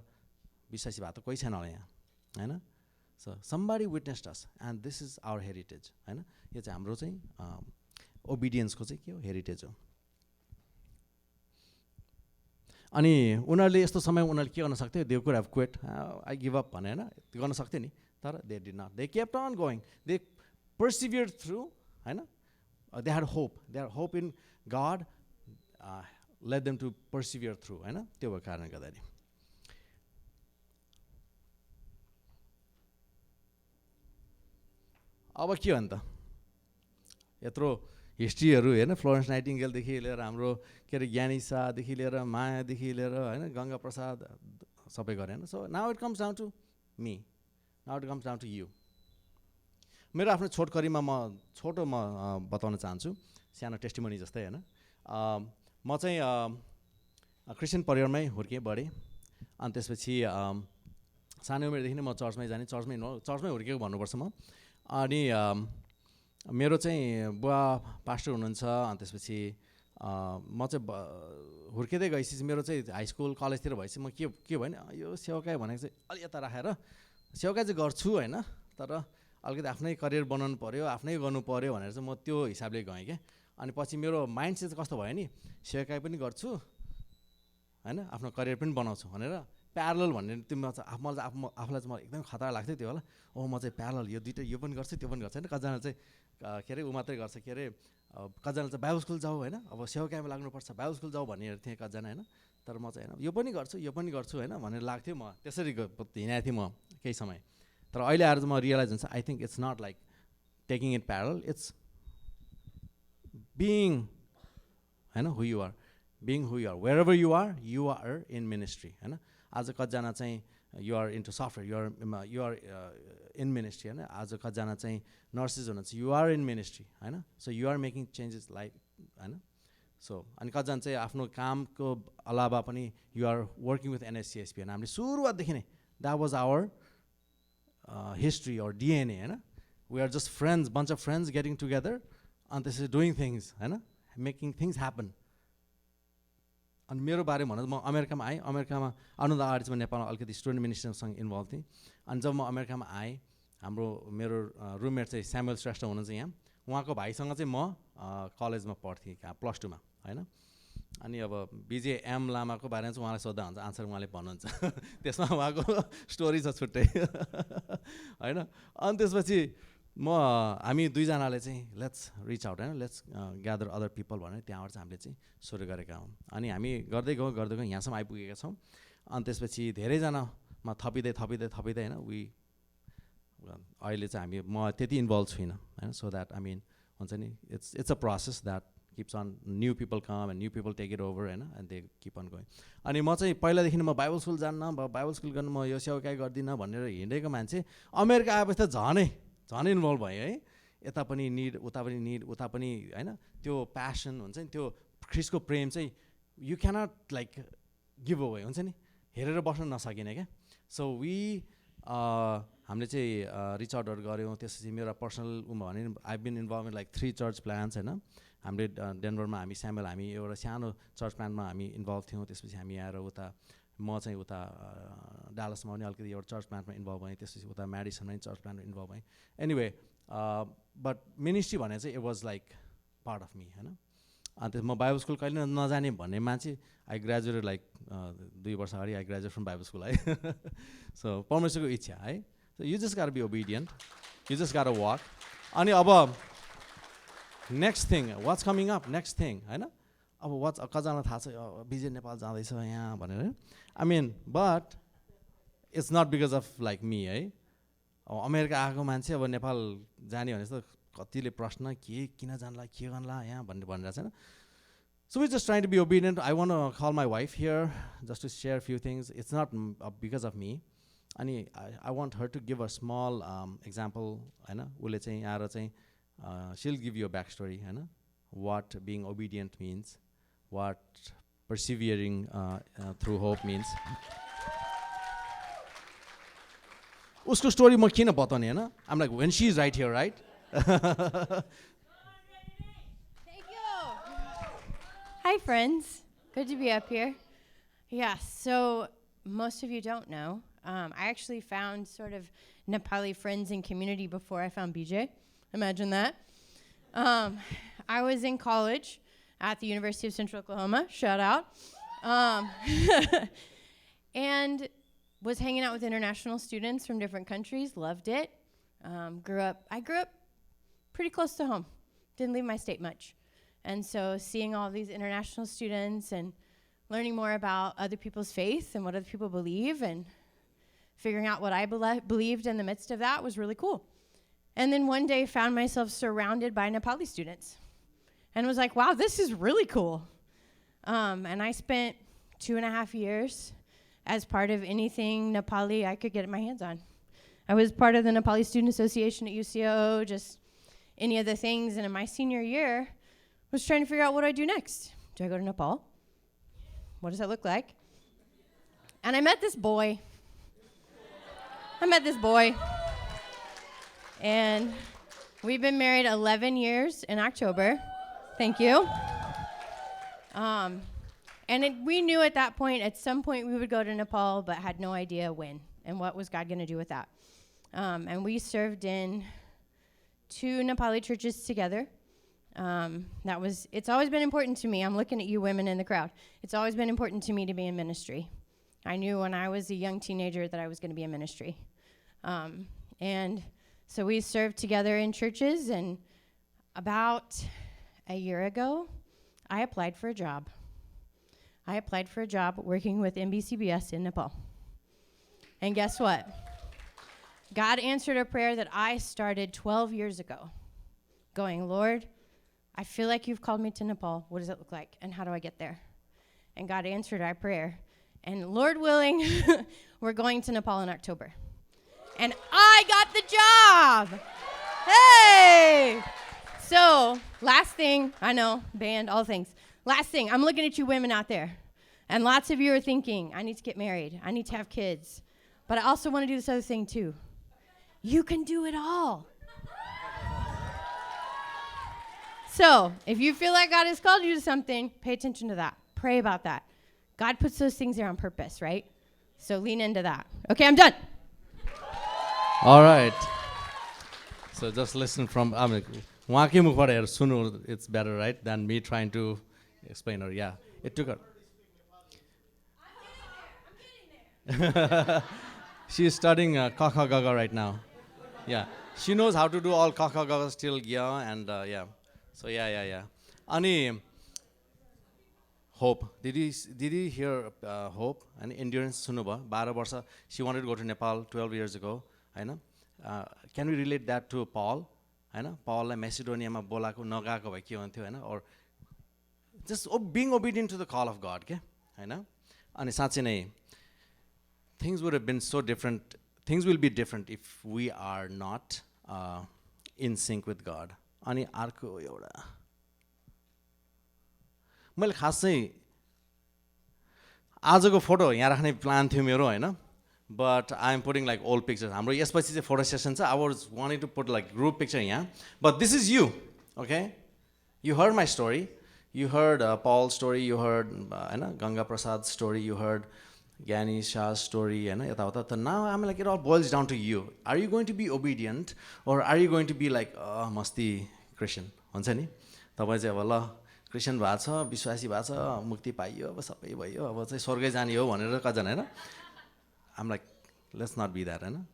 विश्वासी भएको त कोही छैन होला यहाँ होइन। So somebody witnessed us and this is our heritage होइन। यो चाहिँ हाम्रो चाहिँ ओबिडियन्सको चाहिँ के हो, हेरिटेज हो। अनि उनीहरूले यस्तो समय उनीहरूले के गर्न सक्थ्यो, they could have quit, I give up भने होइन, त्यो गर्न सक्थ्यो नि। तर they did not, they kept on going, they persevered through होइन। They had hope in God, let them to persevere through होइन। त्यो भएको कारणले गर्दाखेरि अब के हो नि त, यत्रो हिस्ट्रीहरू हेर्न, फ्लोरेन्स नाइटिङ्गेलदेखि लिएर हाम्रो के अरे ज्ञानी शाहदेखि लिएर मायादेखि लिएर होइन, गङ्गा प्रसाद सबै गरे होइन। So now it comes down to me, now it comes down to you. मेरो आफ्नो छोटकरीमा छोटो बताउन चाहन्छु, सानो टेस्टिमोनी जस्तै होइन। म चाहिँ क्रिस्चियन परिवारमै हुर्केँ बढेँ। अनि त्यसपछि सानो उमेरदेखि नै म चर्चमै जाने, चर्चमै हुर्केको भन्नुपर्छ म। अनि मेरो चाहिँ बुवा पास्टर हुनुहुन्छ। अनि त्यसपछि म चाहिँ हुर्किँदै गएपछि मेरो चाहिँ हाई स्कुल कलेजतिर भएपछि म के भयो भने यो सेवाकाई भनेको चाहिँ अलि यता राखेर सेवाकाई चाहिँ गर्छु होइन, तर अलिकति आफ्नै करियर बनाउनु पऱ्यो, आफ्नै गर्नु पऱ्यो भनेर चाहिँ म त्यो हिसाबले गएँ क्या। अनि पछि मेरो माइन्ड सेट कस्तो भयो नि, सेवाकाई पनि गर्छु होइन, आफ्नो करियर पनि बनाउँछु भनेर प्यारल भन्ने त्यो मलाई आफूलाई चाहिँ एकदमै खतरा लाग्थ्यो त्यो होला। म चाहिँ प्यारल यो दुइटा यो पनि गर्छु त्यो पनि गर्छु होइन। कतिजना चाहिँ के अरे ऊ मात्रै गर्छ, के अरे कतिजना चाहिँ बाइबल स्कुल जाऊ होइन, अब सेवाकाईमा लाग्नुपर्छ बाइबल स्कुल जाऊ भन्नेहरू थिएँ कतिजना होइन। तर म चाहिँ होइन यो पनि गर्छु होइन भनेर लाग्थ्यो। म त्यसरी हिँडेको थिएँ म केही समय। तर अहिले आएर चाहिँ म रियलाइज हुन्छ, I think it's not like taking it parallel, it's being होइन who you are, being who you are, wherever you are in ministry होइन। आज कतिजना चाहिँ you're into software, you're in ministry होइन। आज कतिजना चाहिँ नर्सेस हुनुहुन्छ, युआर इन मिनिस्ट्री होइन। So you're making changes life होइन। सो अनि कतिजना चाहिँ आफ्नो कामको अलावा पनि you are working with NSCSP होइन. हामीले सुरुवातदेखि नै that was our history or DNA होइन. We are just friends, bunch of friends getting together अनि त्यसरी डुइङ थिङ्स होइन, मेकिङ थिङ्स ह्यापन. अनि मेरो बारेमा भन्दा म अमेरिकामा आएँ. अमेरिकामा आउनुभन्दा अगाडि चाहिँ म नेपालमा अलिकति स्टुडेन्ट मिनिस्टरसँग इन्भल्भ थिएँ. अनि जब म अमेरिकामा आएँ, मेरो रुममेट चाहिँ स्यामुएल श्रेष्ठ हुनुहुन्छ यहाँ, उहाँको भाइसँग चाहिँ म कलेजमा पढ्थेँ +2मा होइन. अनि अब विजय एम लामाको बारेमा चाहिँ उहाँलाई सोद्धा हुन्छ, आन्सर उहाँले भन्नुहुन्छ. त्यसमा उहाँको स्टोरी छ छुट्टै होइन. अनि त्यसपछि हामी दुईजनाले चाहिँ लेट्स रिच आउट होइन, लेट्स ग्यादर अदर पिपल भनेर त्यहाँबाट चाहिँ हामीले चाहिँ सुरु गरेका हौँ. अनि हामी गर्दै गयौँ यहाँसम्म आइपुगेका छौँ. अनि त्यसपछि धेरैजनामा थपिँदै होइन अहिले चाहिँ म त्यति इन्भल्भ छुइनँ होइन. सो द्याट आई मिन हुन्छ नि, it's a process that keeps on, new people come and new people take it over होइन, and they keep on going. अनि म चाहिँ पहिलादेखि म बाइबल स्कुल जान्न, बाइबल स्कुल गर्नु म यो सेवाकाई गर्दिनँ भनेर हिँडेको मान्छे अमेरिका आएपछि त झन् इन्भल्भ भयो है. यता पनि निड, उता पनि होइन. त्यो प्यासन हुन्छ नि, त्यो ख्रिस्टको प्रेम चाहिँ you cannot like give away हुन्छ नि, हेरेर बस्न नसकिने क्या. सो हामीले चाहिँ रिच आउटहरू गऱ्यौँ. त्यसपछि मेरो पर्सनल भने I been involve in like 3 church plants होइन. हामीले डेनभरमा हामी एउटा सानो चर्च प्लान्टमा हामी इन्भल्भ थियौँ. त्यसपछि हामी आएर म चाहिँ उता डालसमा पनि अलिकति एउटा चर्च प्लान्टमा इन्भल्भ भएँ. त्यसपछि उता म्याडिसनमा पनि चर्च प्लान्टमा इन्भल्भ भएँ. एनिवे बट मिनिस्ट्री भने चाहिँ it was like part of me होइन. अन्त म बाइबल स्कुल कहिले नजाने भन्ने मान्छे, आई ग्रेजुएटेड लाइक 2 वर्ष अगाडि I graduate from Bible school है. सो परमेश्वरको इच्छा है. So you just gotta be obedient, you just gotta walk. अनि अब next thing what's coming up, next thing होइन. अब कतिजना थाहा छ विजय नेपाल जाँदैछ यहाँ भनेर. I mean but it's not because of like me है. अब अमेरिका आएको मान्छे अब नेपाल जाने भने जस्तो कतिले प्रश्न किन जानला के गर्ला यहाँ भनिरहेको छैन. So we just trying to be obedient. I want to call my wife here just to share few things. It's not because of me. अनि I want her to give a small example होइन. उसले चाहिँ आएर चाहिँ she'll give you a backstory होइन, what being obedient means, what persevering through hope means. उसको story म किन बताउने होइन. I'm like when she's right here, right? Thank you. Hi friends, good to be up here. Yeah, so most of you don't know, I actually found sort of Nepali friends and community before I found BJ. Imagine that. I was in college at the University of Central Oklahoma, shout out, and was hanging out with international students from different countries, loved it. I grew up pretty close to home, didn't leave my state much. And so seeing all these international students and learning more about other people's faith and what other people believe and figuring out what I believed in the midst of that was really cool. And then one day found myself surrounded by Nepali students and was like, wow, this is really cool. And I spent 2.5 years as part of anything Nepali I could get my hands on. I was part of the Nepali Student Association at UCO, just any of the things. And in my senior year, was trying to figure out what do I do next. Do I go to Nepal? What does that look like? And I met this boy. And we've been married 11 years in October. Thank you. And we knew at that point, at some point we would go to Nepal, but had no idea when and what was God going to do with that. And we served in 2 Nepali churches together. It's always been important to me. I'm looking at you women in the crowd. It's always been important to me to be in ministry. I knew when I was a young teenager that I was going to be in ministry. And so we served together in churches, and about a year ago, I applied for a job. I applied for a job working with NBCBS in Nepal. And guess what? God answered a prayer that I started 12 years ago, going, Lord, I feel like you've called me to Nepal. What does it look like, and how do I get there? And God answered our prayer. And Lord willing, we're going to Nepal in October. And I got the job. Hey! So, last thing, I know, band, all things. Last thing, I'm looking at you women out there. And lots of you are thinking, I need to get married. I need to have kids. But I also want to do this other thing too. You can do it all. So, if you feel like God has called you to something, pay attention to that. Pray about that. God puts those things there on purpose, right? So lean into that. Okay, I'm done. All right. So just listen from, I mean, उहाँकै मुखबाट हेर सुन्नु, it's better, right, than me trying to explain her. Yeah, it took her. She's studying Kaka Gaga right now. Yeah, she knows how to do all Kaka Gaga still, yeah, and yeah. So yeah. Ani Hope. Did you hear Hope and endurance? Sunuba, 12 वर्ष. She wanted to go to Nepal 12 years ago. हैन? Can we relate that to Paul? हैन? Paulलाई Macedoniaमा बोलाको नगएको भए के हुन्थ्यो हैन? Or just being obedient to the call of God, के हैन? अनि साँच्चै नै things would have been so different. Things will be different if we are not in sync with God. अनि अर्को एउटा मैले खास चाहिँ आजको फोटो यहाँ राख्ने प्लान थियो मेरो हैन but I am putting like old pictures. हाम्रो यसपछि चाहिँ photo session छ. I was wanting to put like group picture यहाँ, but this is you, okay? You heard my story, you heard Paul's story, you heard हैन Ganga Prasad's story, you heard Gyani Shah's story हैन यताउता. त now I'm like it all boils down to you. Are you going to be obedient or are you going to be like मस्ती Christian हुन्छ नि तपाईँ चाहिँ अब ल क्रिस्चियन भएको छ विश्वासी भएको छ मुक्ति पाइयो अब सबै भयो अब चाहिँ स्वर्ग जाने हो भनेर कजना हैन I'm like let's not be that हैन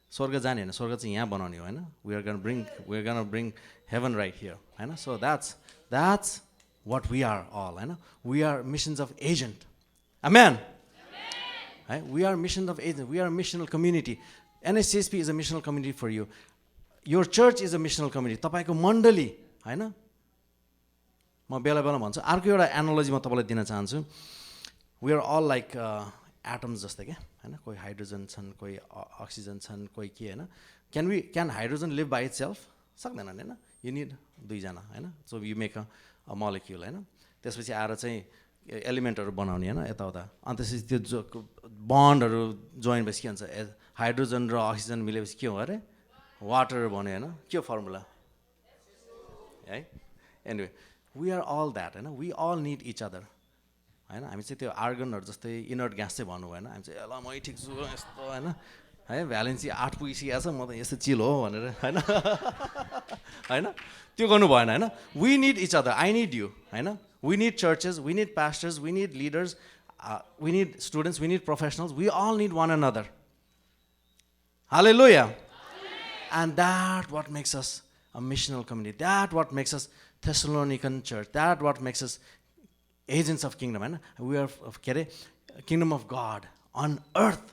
स्वर्ग जाने हैन स्वर्ग चाहिँ यहाँ बनाउने हो हैन we are going to bring heaven right here हैन so that's what we are all हैन we are missions of agent amen right? We are missions of agent we are a missional community NSCSP is a missional community for you your church is a missional community तपाईको मण्डली हैन म बेला बेला भन्छु अर्को एउटा एनालोजी म तपाईलाई दिन चाहन्छु we are all like atoms जस्तै के हैन कोही हाइड्रोजन छन् कोही अक्सिजन छन् कोही के हैन can hydrogen live by itself सक्दैन नि हैन you need दुई जना हैन so you make a molecule हैन त्यसपछि आएर चाहिँ एलिमेन्टहरु बनाउने हैन यताउता अनि त्यसपछि त्यो बन्डहरु जोइन भएपछि के हुन्छ हाइड्रोजन र अक्सिजन मिलेपछि के हो अरे वाटर बन्यो हैन के फर्मुला है anyway we are all that हैन we all need each other हैन हामी चाहिँ त्यो आर्गनहरु जस्तै इनर्ट ग्यास चाहिँ भन्नु भएन हामी चाहिँ ल मै ठिक छु यस्तो हैन है भ्यालेन्सी 8 पुगिसकेको छ म त यस्तो चिल हो भनेर हैन हैन त्यो गर्नु भएन हैन we need each other I need you हैन we need churches we need pastors we need leaders we need students we need professionals we all need one another hallelujah and that what makes us a missional community that what makes us Thessalonican church that what makes us agents of kingdom हैन we are of kingdom of God on earth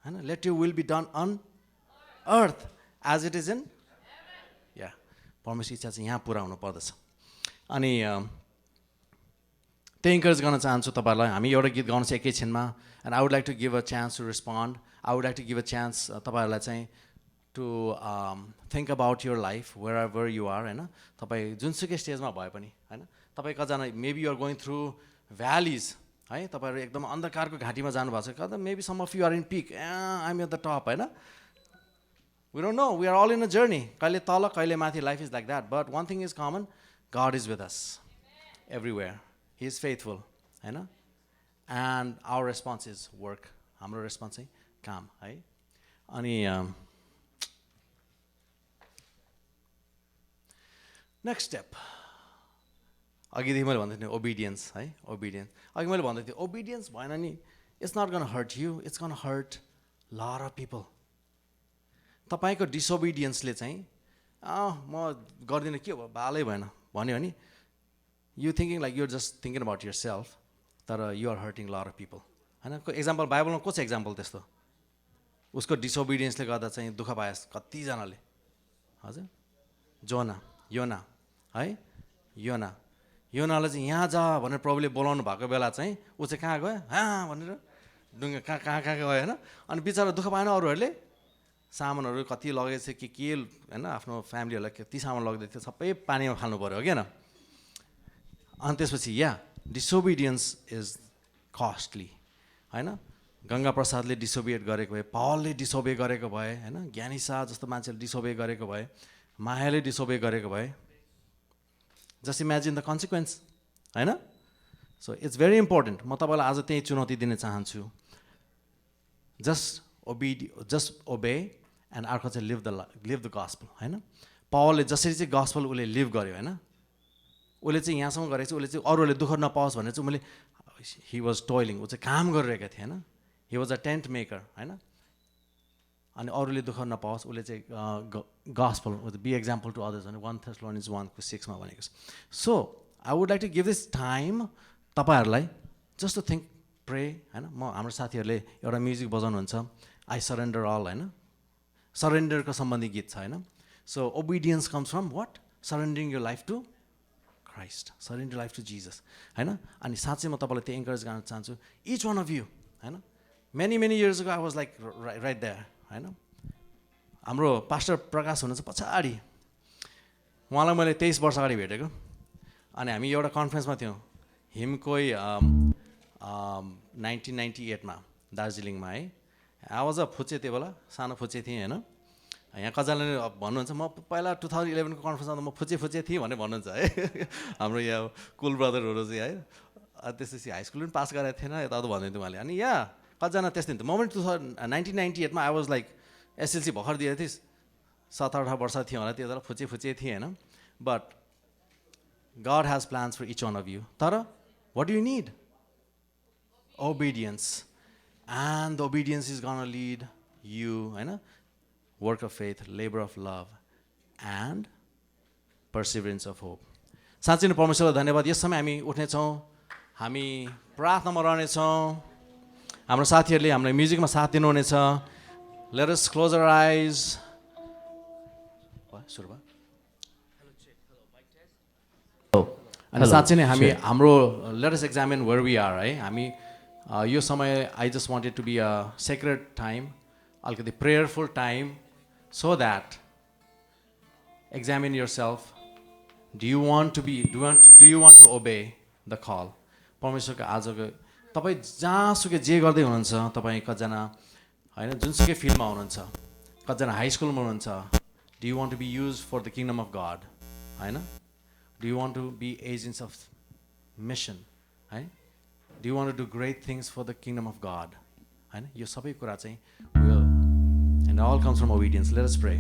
हैन let your will be done on earth as it is in yeah परमेश्वर इच्छा चाहिँ यहाँ पुरा हुनु पर्दछ अनि त्यही इन्करेज गर्न चाहन्छु तपाईहरुलाई हामी एउटा गीत गाउनु छ एकैछिनमा and I would like to give a chance to respond I would like to give a chance तपाईहरुलाई चाहिँ to think about your life wherever you are हैन तपाई जुनसुकै स्टेजमा भए पनि हैन तपाई कजना maybe you are going through valleys है तपाईहरु एकदम अन्धकारको घाटीमा जानु भएको छ कदा maybe some of you are in peak I'm at the top हैन we don't know we are all in a journey कहिले तल कहिले माथि life is like that but one thing is common God is with us everywhere he is faithful हैन and our response is work हाम्रो response चाहिँ काम है अनि next step अघिदेखि मैले भन्दै थिएँ obedience है obedience अघि मैले भन्दै थिएँ obedience भएन नि it's not going to hurt you it's going to hurt lot of people तपाईको disobedience ले चाहिँ म गर्दिन के हो बालै भएन भन्यो नि you thinking like you're just thinking about yourself तर you are hurting lot of people हैन को एक्जाम्पल बाइबलमा को छ एक्जाम्पल त्यस्तो उसको disobedience ले गर्दा चाहिँ दुःख पाए कति जनाले हजुर योना है योनालाई चाहिँ यहाँ जा भनेर प्रभुले बोलाउनु भएको बेला चाहिँ उ चाहिँ कहाँ गयो भनेर डुङ्गा कहाँ गयो हैन अनि बिचारा दुःख पाएन अरूहरूले सामानहरू कति लगेछ के हैन आफ्नो फ्यामिलीहरूलाई कति सामान लग्दै थियो सबै पानीमा फाल्नु पर्यो हो के न अनि त्यसपछि डिसोबिडियन्स इज कस्टली होइन. गङ्गा प्रसादले डिसोबिएट गरेको भए, पलले डिसोबे गरेको भए होइन, ज्ञानी शाह जस्तो मान्छेले डिसोबे गरेको भए, मायाले डिसोबे गरेको भए, जस्ट इमेजिन द कन्सिक्वेन्स होइन. So it's very important. म तपाईँलाई आज त्यही चुनौती दिन चाहन्छु. जस्ट ओबे एन्ड अर्को चाहिँ लिभ द गस्पल होइन. पलले जसरी चाहिँ गस्पल उसले लिभ गर्यो होइन, उसले चाहिँ यहाँसम्म गरेको चाहिँ उसले चाहिँ अरूहरूले दुःख नपाओस् भनेर चाहिँ मैले हि वाज टोइलिङ, ऊ चाहिँ काम गरिरहेका थिएँ होइन. He was a tent maker होइन. अनि अरूले दुःख नपाओस् उसले चाहिँ gospel be example to others भने 1 Thessalonians 1:6 भनेको छ. So I would like to give this time तपाईँहरूलाई जस्ट टु थिङ्क, प्रे होइन. हाम्रो साथीहरूले एउटा म्युजिक बजाउनुहुन्छ, आई सरेन्डर अल होइन, सरेन्डरको सम्बन्धी गीत छ होइन. So obedience comes from what? Surrendering your life to Christ, surrender life to Jesus होइन. अनि साँच्चै म तपाईँलाई त्यो इन्करेज गर्न चाहन्छु, इच वान अफ यु होइन. Many years ago I was like right there होइन. हाम्रो पास्टर प्रकाश हुनुहुन्छ पछाडि, उहाँलाई मैले 23 वर्ष अगाडि भेटेको. अनि हामी एउटा कन्फरेन्समा थियौँ हिमकोही 1998मा दार्जिलिङमा है. आई वाज अ फुच्चे, त्यो बेला सानो फुच्चे थिएँ होइन. यहाँ कजनले भन्नुहुन्छ म पहिला 2011को कन्फरेन्समा म फुच्चे थिएँ भनेर भन्नुहुन्छ है. हाम्रो यहाँ कुल ब्रदरहरू चाहिँ है. त्यसपछि हाई स्कुल पनि पास गरेको थिएन यताउता भन्दै थियो उहाँले. अनि कतिजना त्यस्तै थियो. मोमेन्ट 1998मा आई वाज लाइक एसएलसी भर्खर दिएको थिएँ, 17-18 वर्ष थियो होला त्यो बेला, फुच्चे थिएँ होइन. But God has plans for each one of you. Tara, what do you need? Obedience. And the obedience is going to lead you, you know, work of faith, labor of love, and perseverance of hope. साँच्चै नै परमेश्वरलाई धन्यवाद. यस समय हामी उठ्नेछौँ, हामी प्रार्थनामा रहनेछौँ. हाम्रो साथीहरूले हामीलाई म्युजिकमा साथ दिनुहुनेछ. Let us close our eyes. सुरु भयो. अनि साँच्चै नै हामी हाम्रो let us examine where we are है. हामी यो समय I just wanted to be a sacred time, अलिकति prayerful time, so that examine yourself. Do you want to obey the call? परमेश्वरको आजको तपाईँ जहाँसुकै जे गर्दै हुनुहुन्छ, तपाईँ कतिजना होइन जुनसुकै फिल्डमा हुनुहुन्छ, कतिजना हाई स्कुलमा हुनुहुन्छ, do you want to be used for the kingdom of God? होइन? Do you want to be agents of mission? है? Do you want to do great things for the kingdom of God? होइन? यो सबै कुरा चाहिँ will, and it all comes from obedience. Let us pray.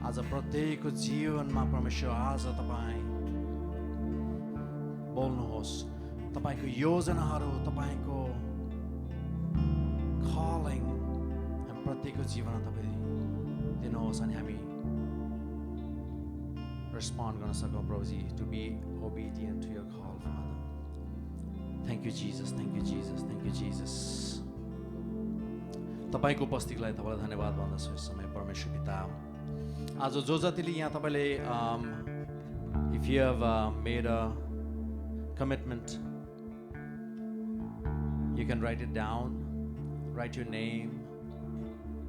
आज प्रत्येकको जीवनमा परमेश्वर आज तपाईँ बोल्नुहोस्. तपाईँको योजनाहरू, तपाईँको calling हामी प्रत्येकको जीवनमा तपाईँ दिनुहोस् अनि हामी respond गर्न सकौँ प्रभुजी, to be obedient to your call, Father. Thank you Jesus, thank you Jesus, thank you Jesus. तपाईँको उपस्थितिलाई तपाईँलाई धन्यवाद भन्दछु यस समय परमेश्वर पिता. आज जो जतिले यहाँ तपाईँले if you have made a commitment, you can write it down, write your name,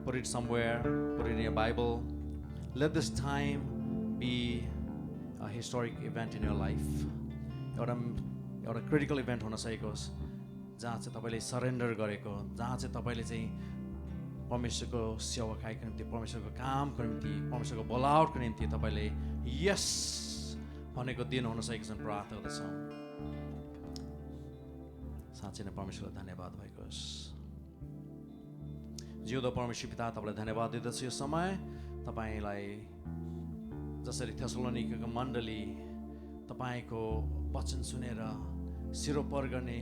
put it somewhere, put it in your Bible. Let this time be a historic event in your life. एउटा critical event हुन सकेको होस् जहाँ चाहिँ तपाईँले surrender गरेको, जहाँ चाहिँ तपाईँले चाहिँ परमेश्वरको सेवाकाईको निम्ति, परमेश्वरको कामको निम्ति, परमेश्वरको बोलावटको निम्ति तपाईँले यस भनेको दिन हुन सकेको छ. प्रार्थना गर्दछौँ. साँच्चै नै परमेश्वरलाई धन्यवाद भएको होस्. जिउँदो परमेश्वर पिता तपाईँलाई धन्यवाद दिँदछु. यो समय तपाईँलाई जसरी थेसलोनिकेको मण्डली तपाईँको वचन सुनेर सिरोपर गर्ने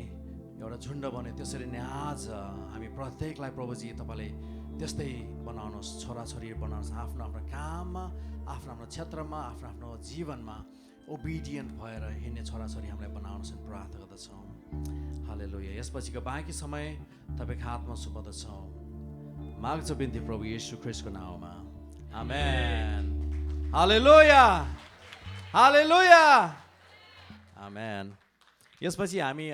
एउटा झुन्ड बन्यो, त्यसरी नै आज हामी प्रत्येकलाई प्रभुजी तपाईँले त्यस्तै बनाउनुहोस्, छोराछोरी बनाउनुहोस्. आफ्नो आफ्नो काममा, आफ्नो आफ्नो क्षेत्रमा, आफ्नो आफ्नो जीवनमा ओबिडियन्ट भएर हिँड्ने छोराछोरी हामीलाई बनाउनुहोस् अनि प्रार्थना गर्दछौँ. हालेलुया. यसपछिको बाँकी समय तपाईँको हातमा सुम्पदछौँ. माग्छौँ बिन्ती प्रभु येशू ख्रीष्टको नाममा. आमेन. हालेलुया. हालेलुया. आमेन. यसपछि हामी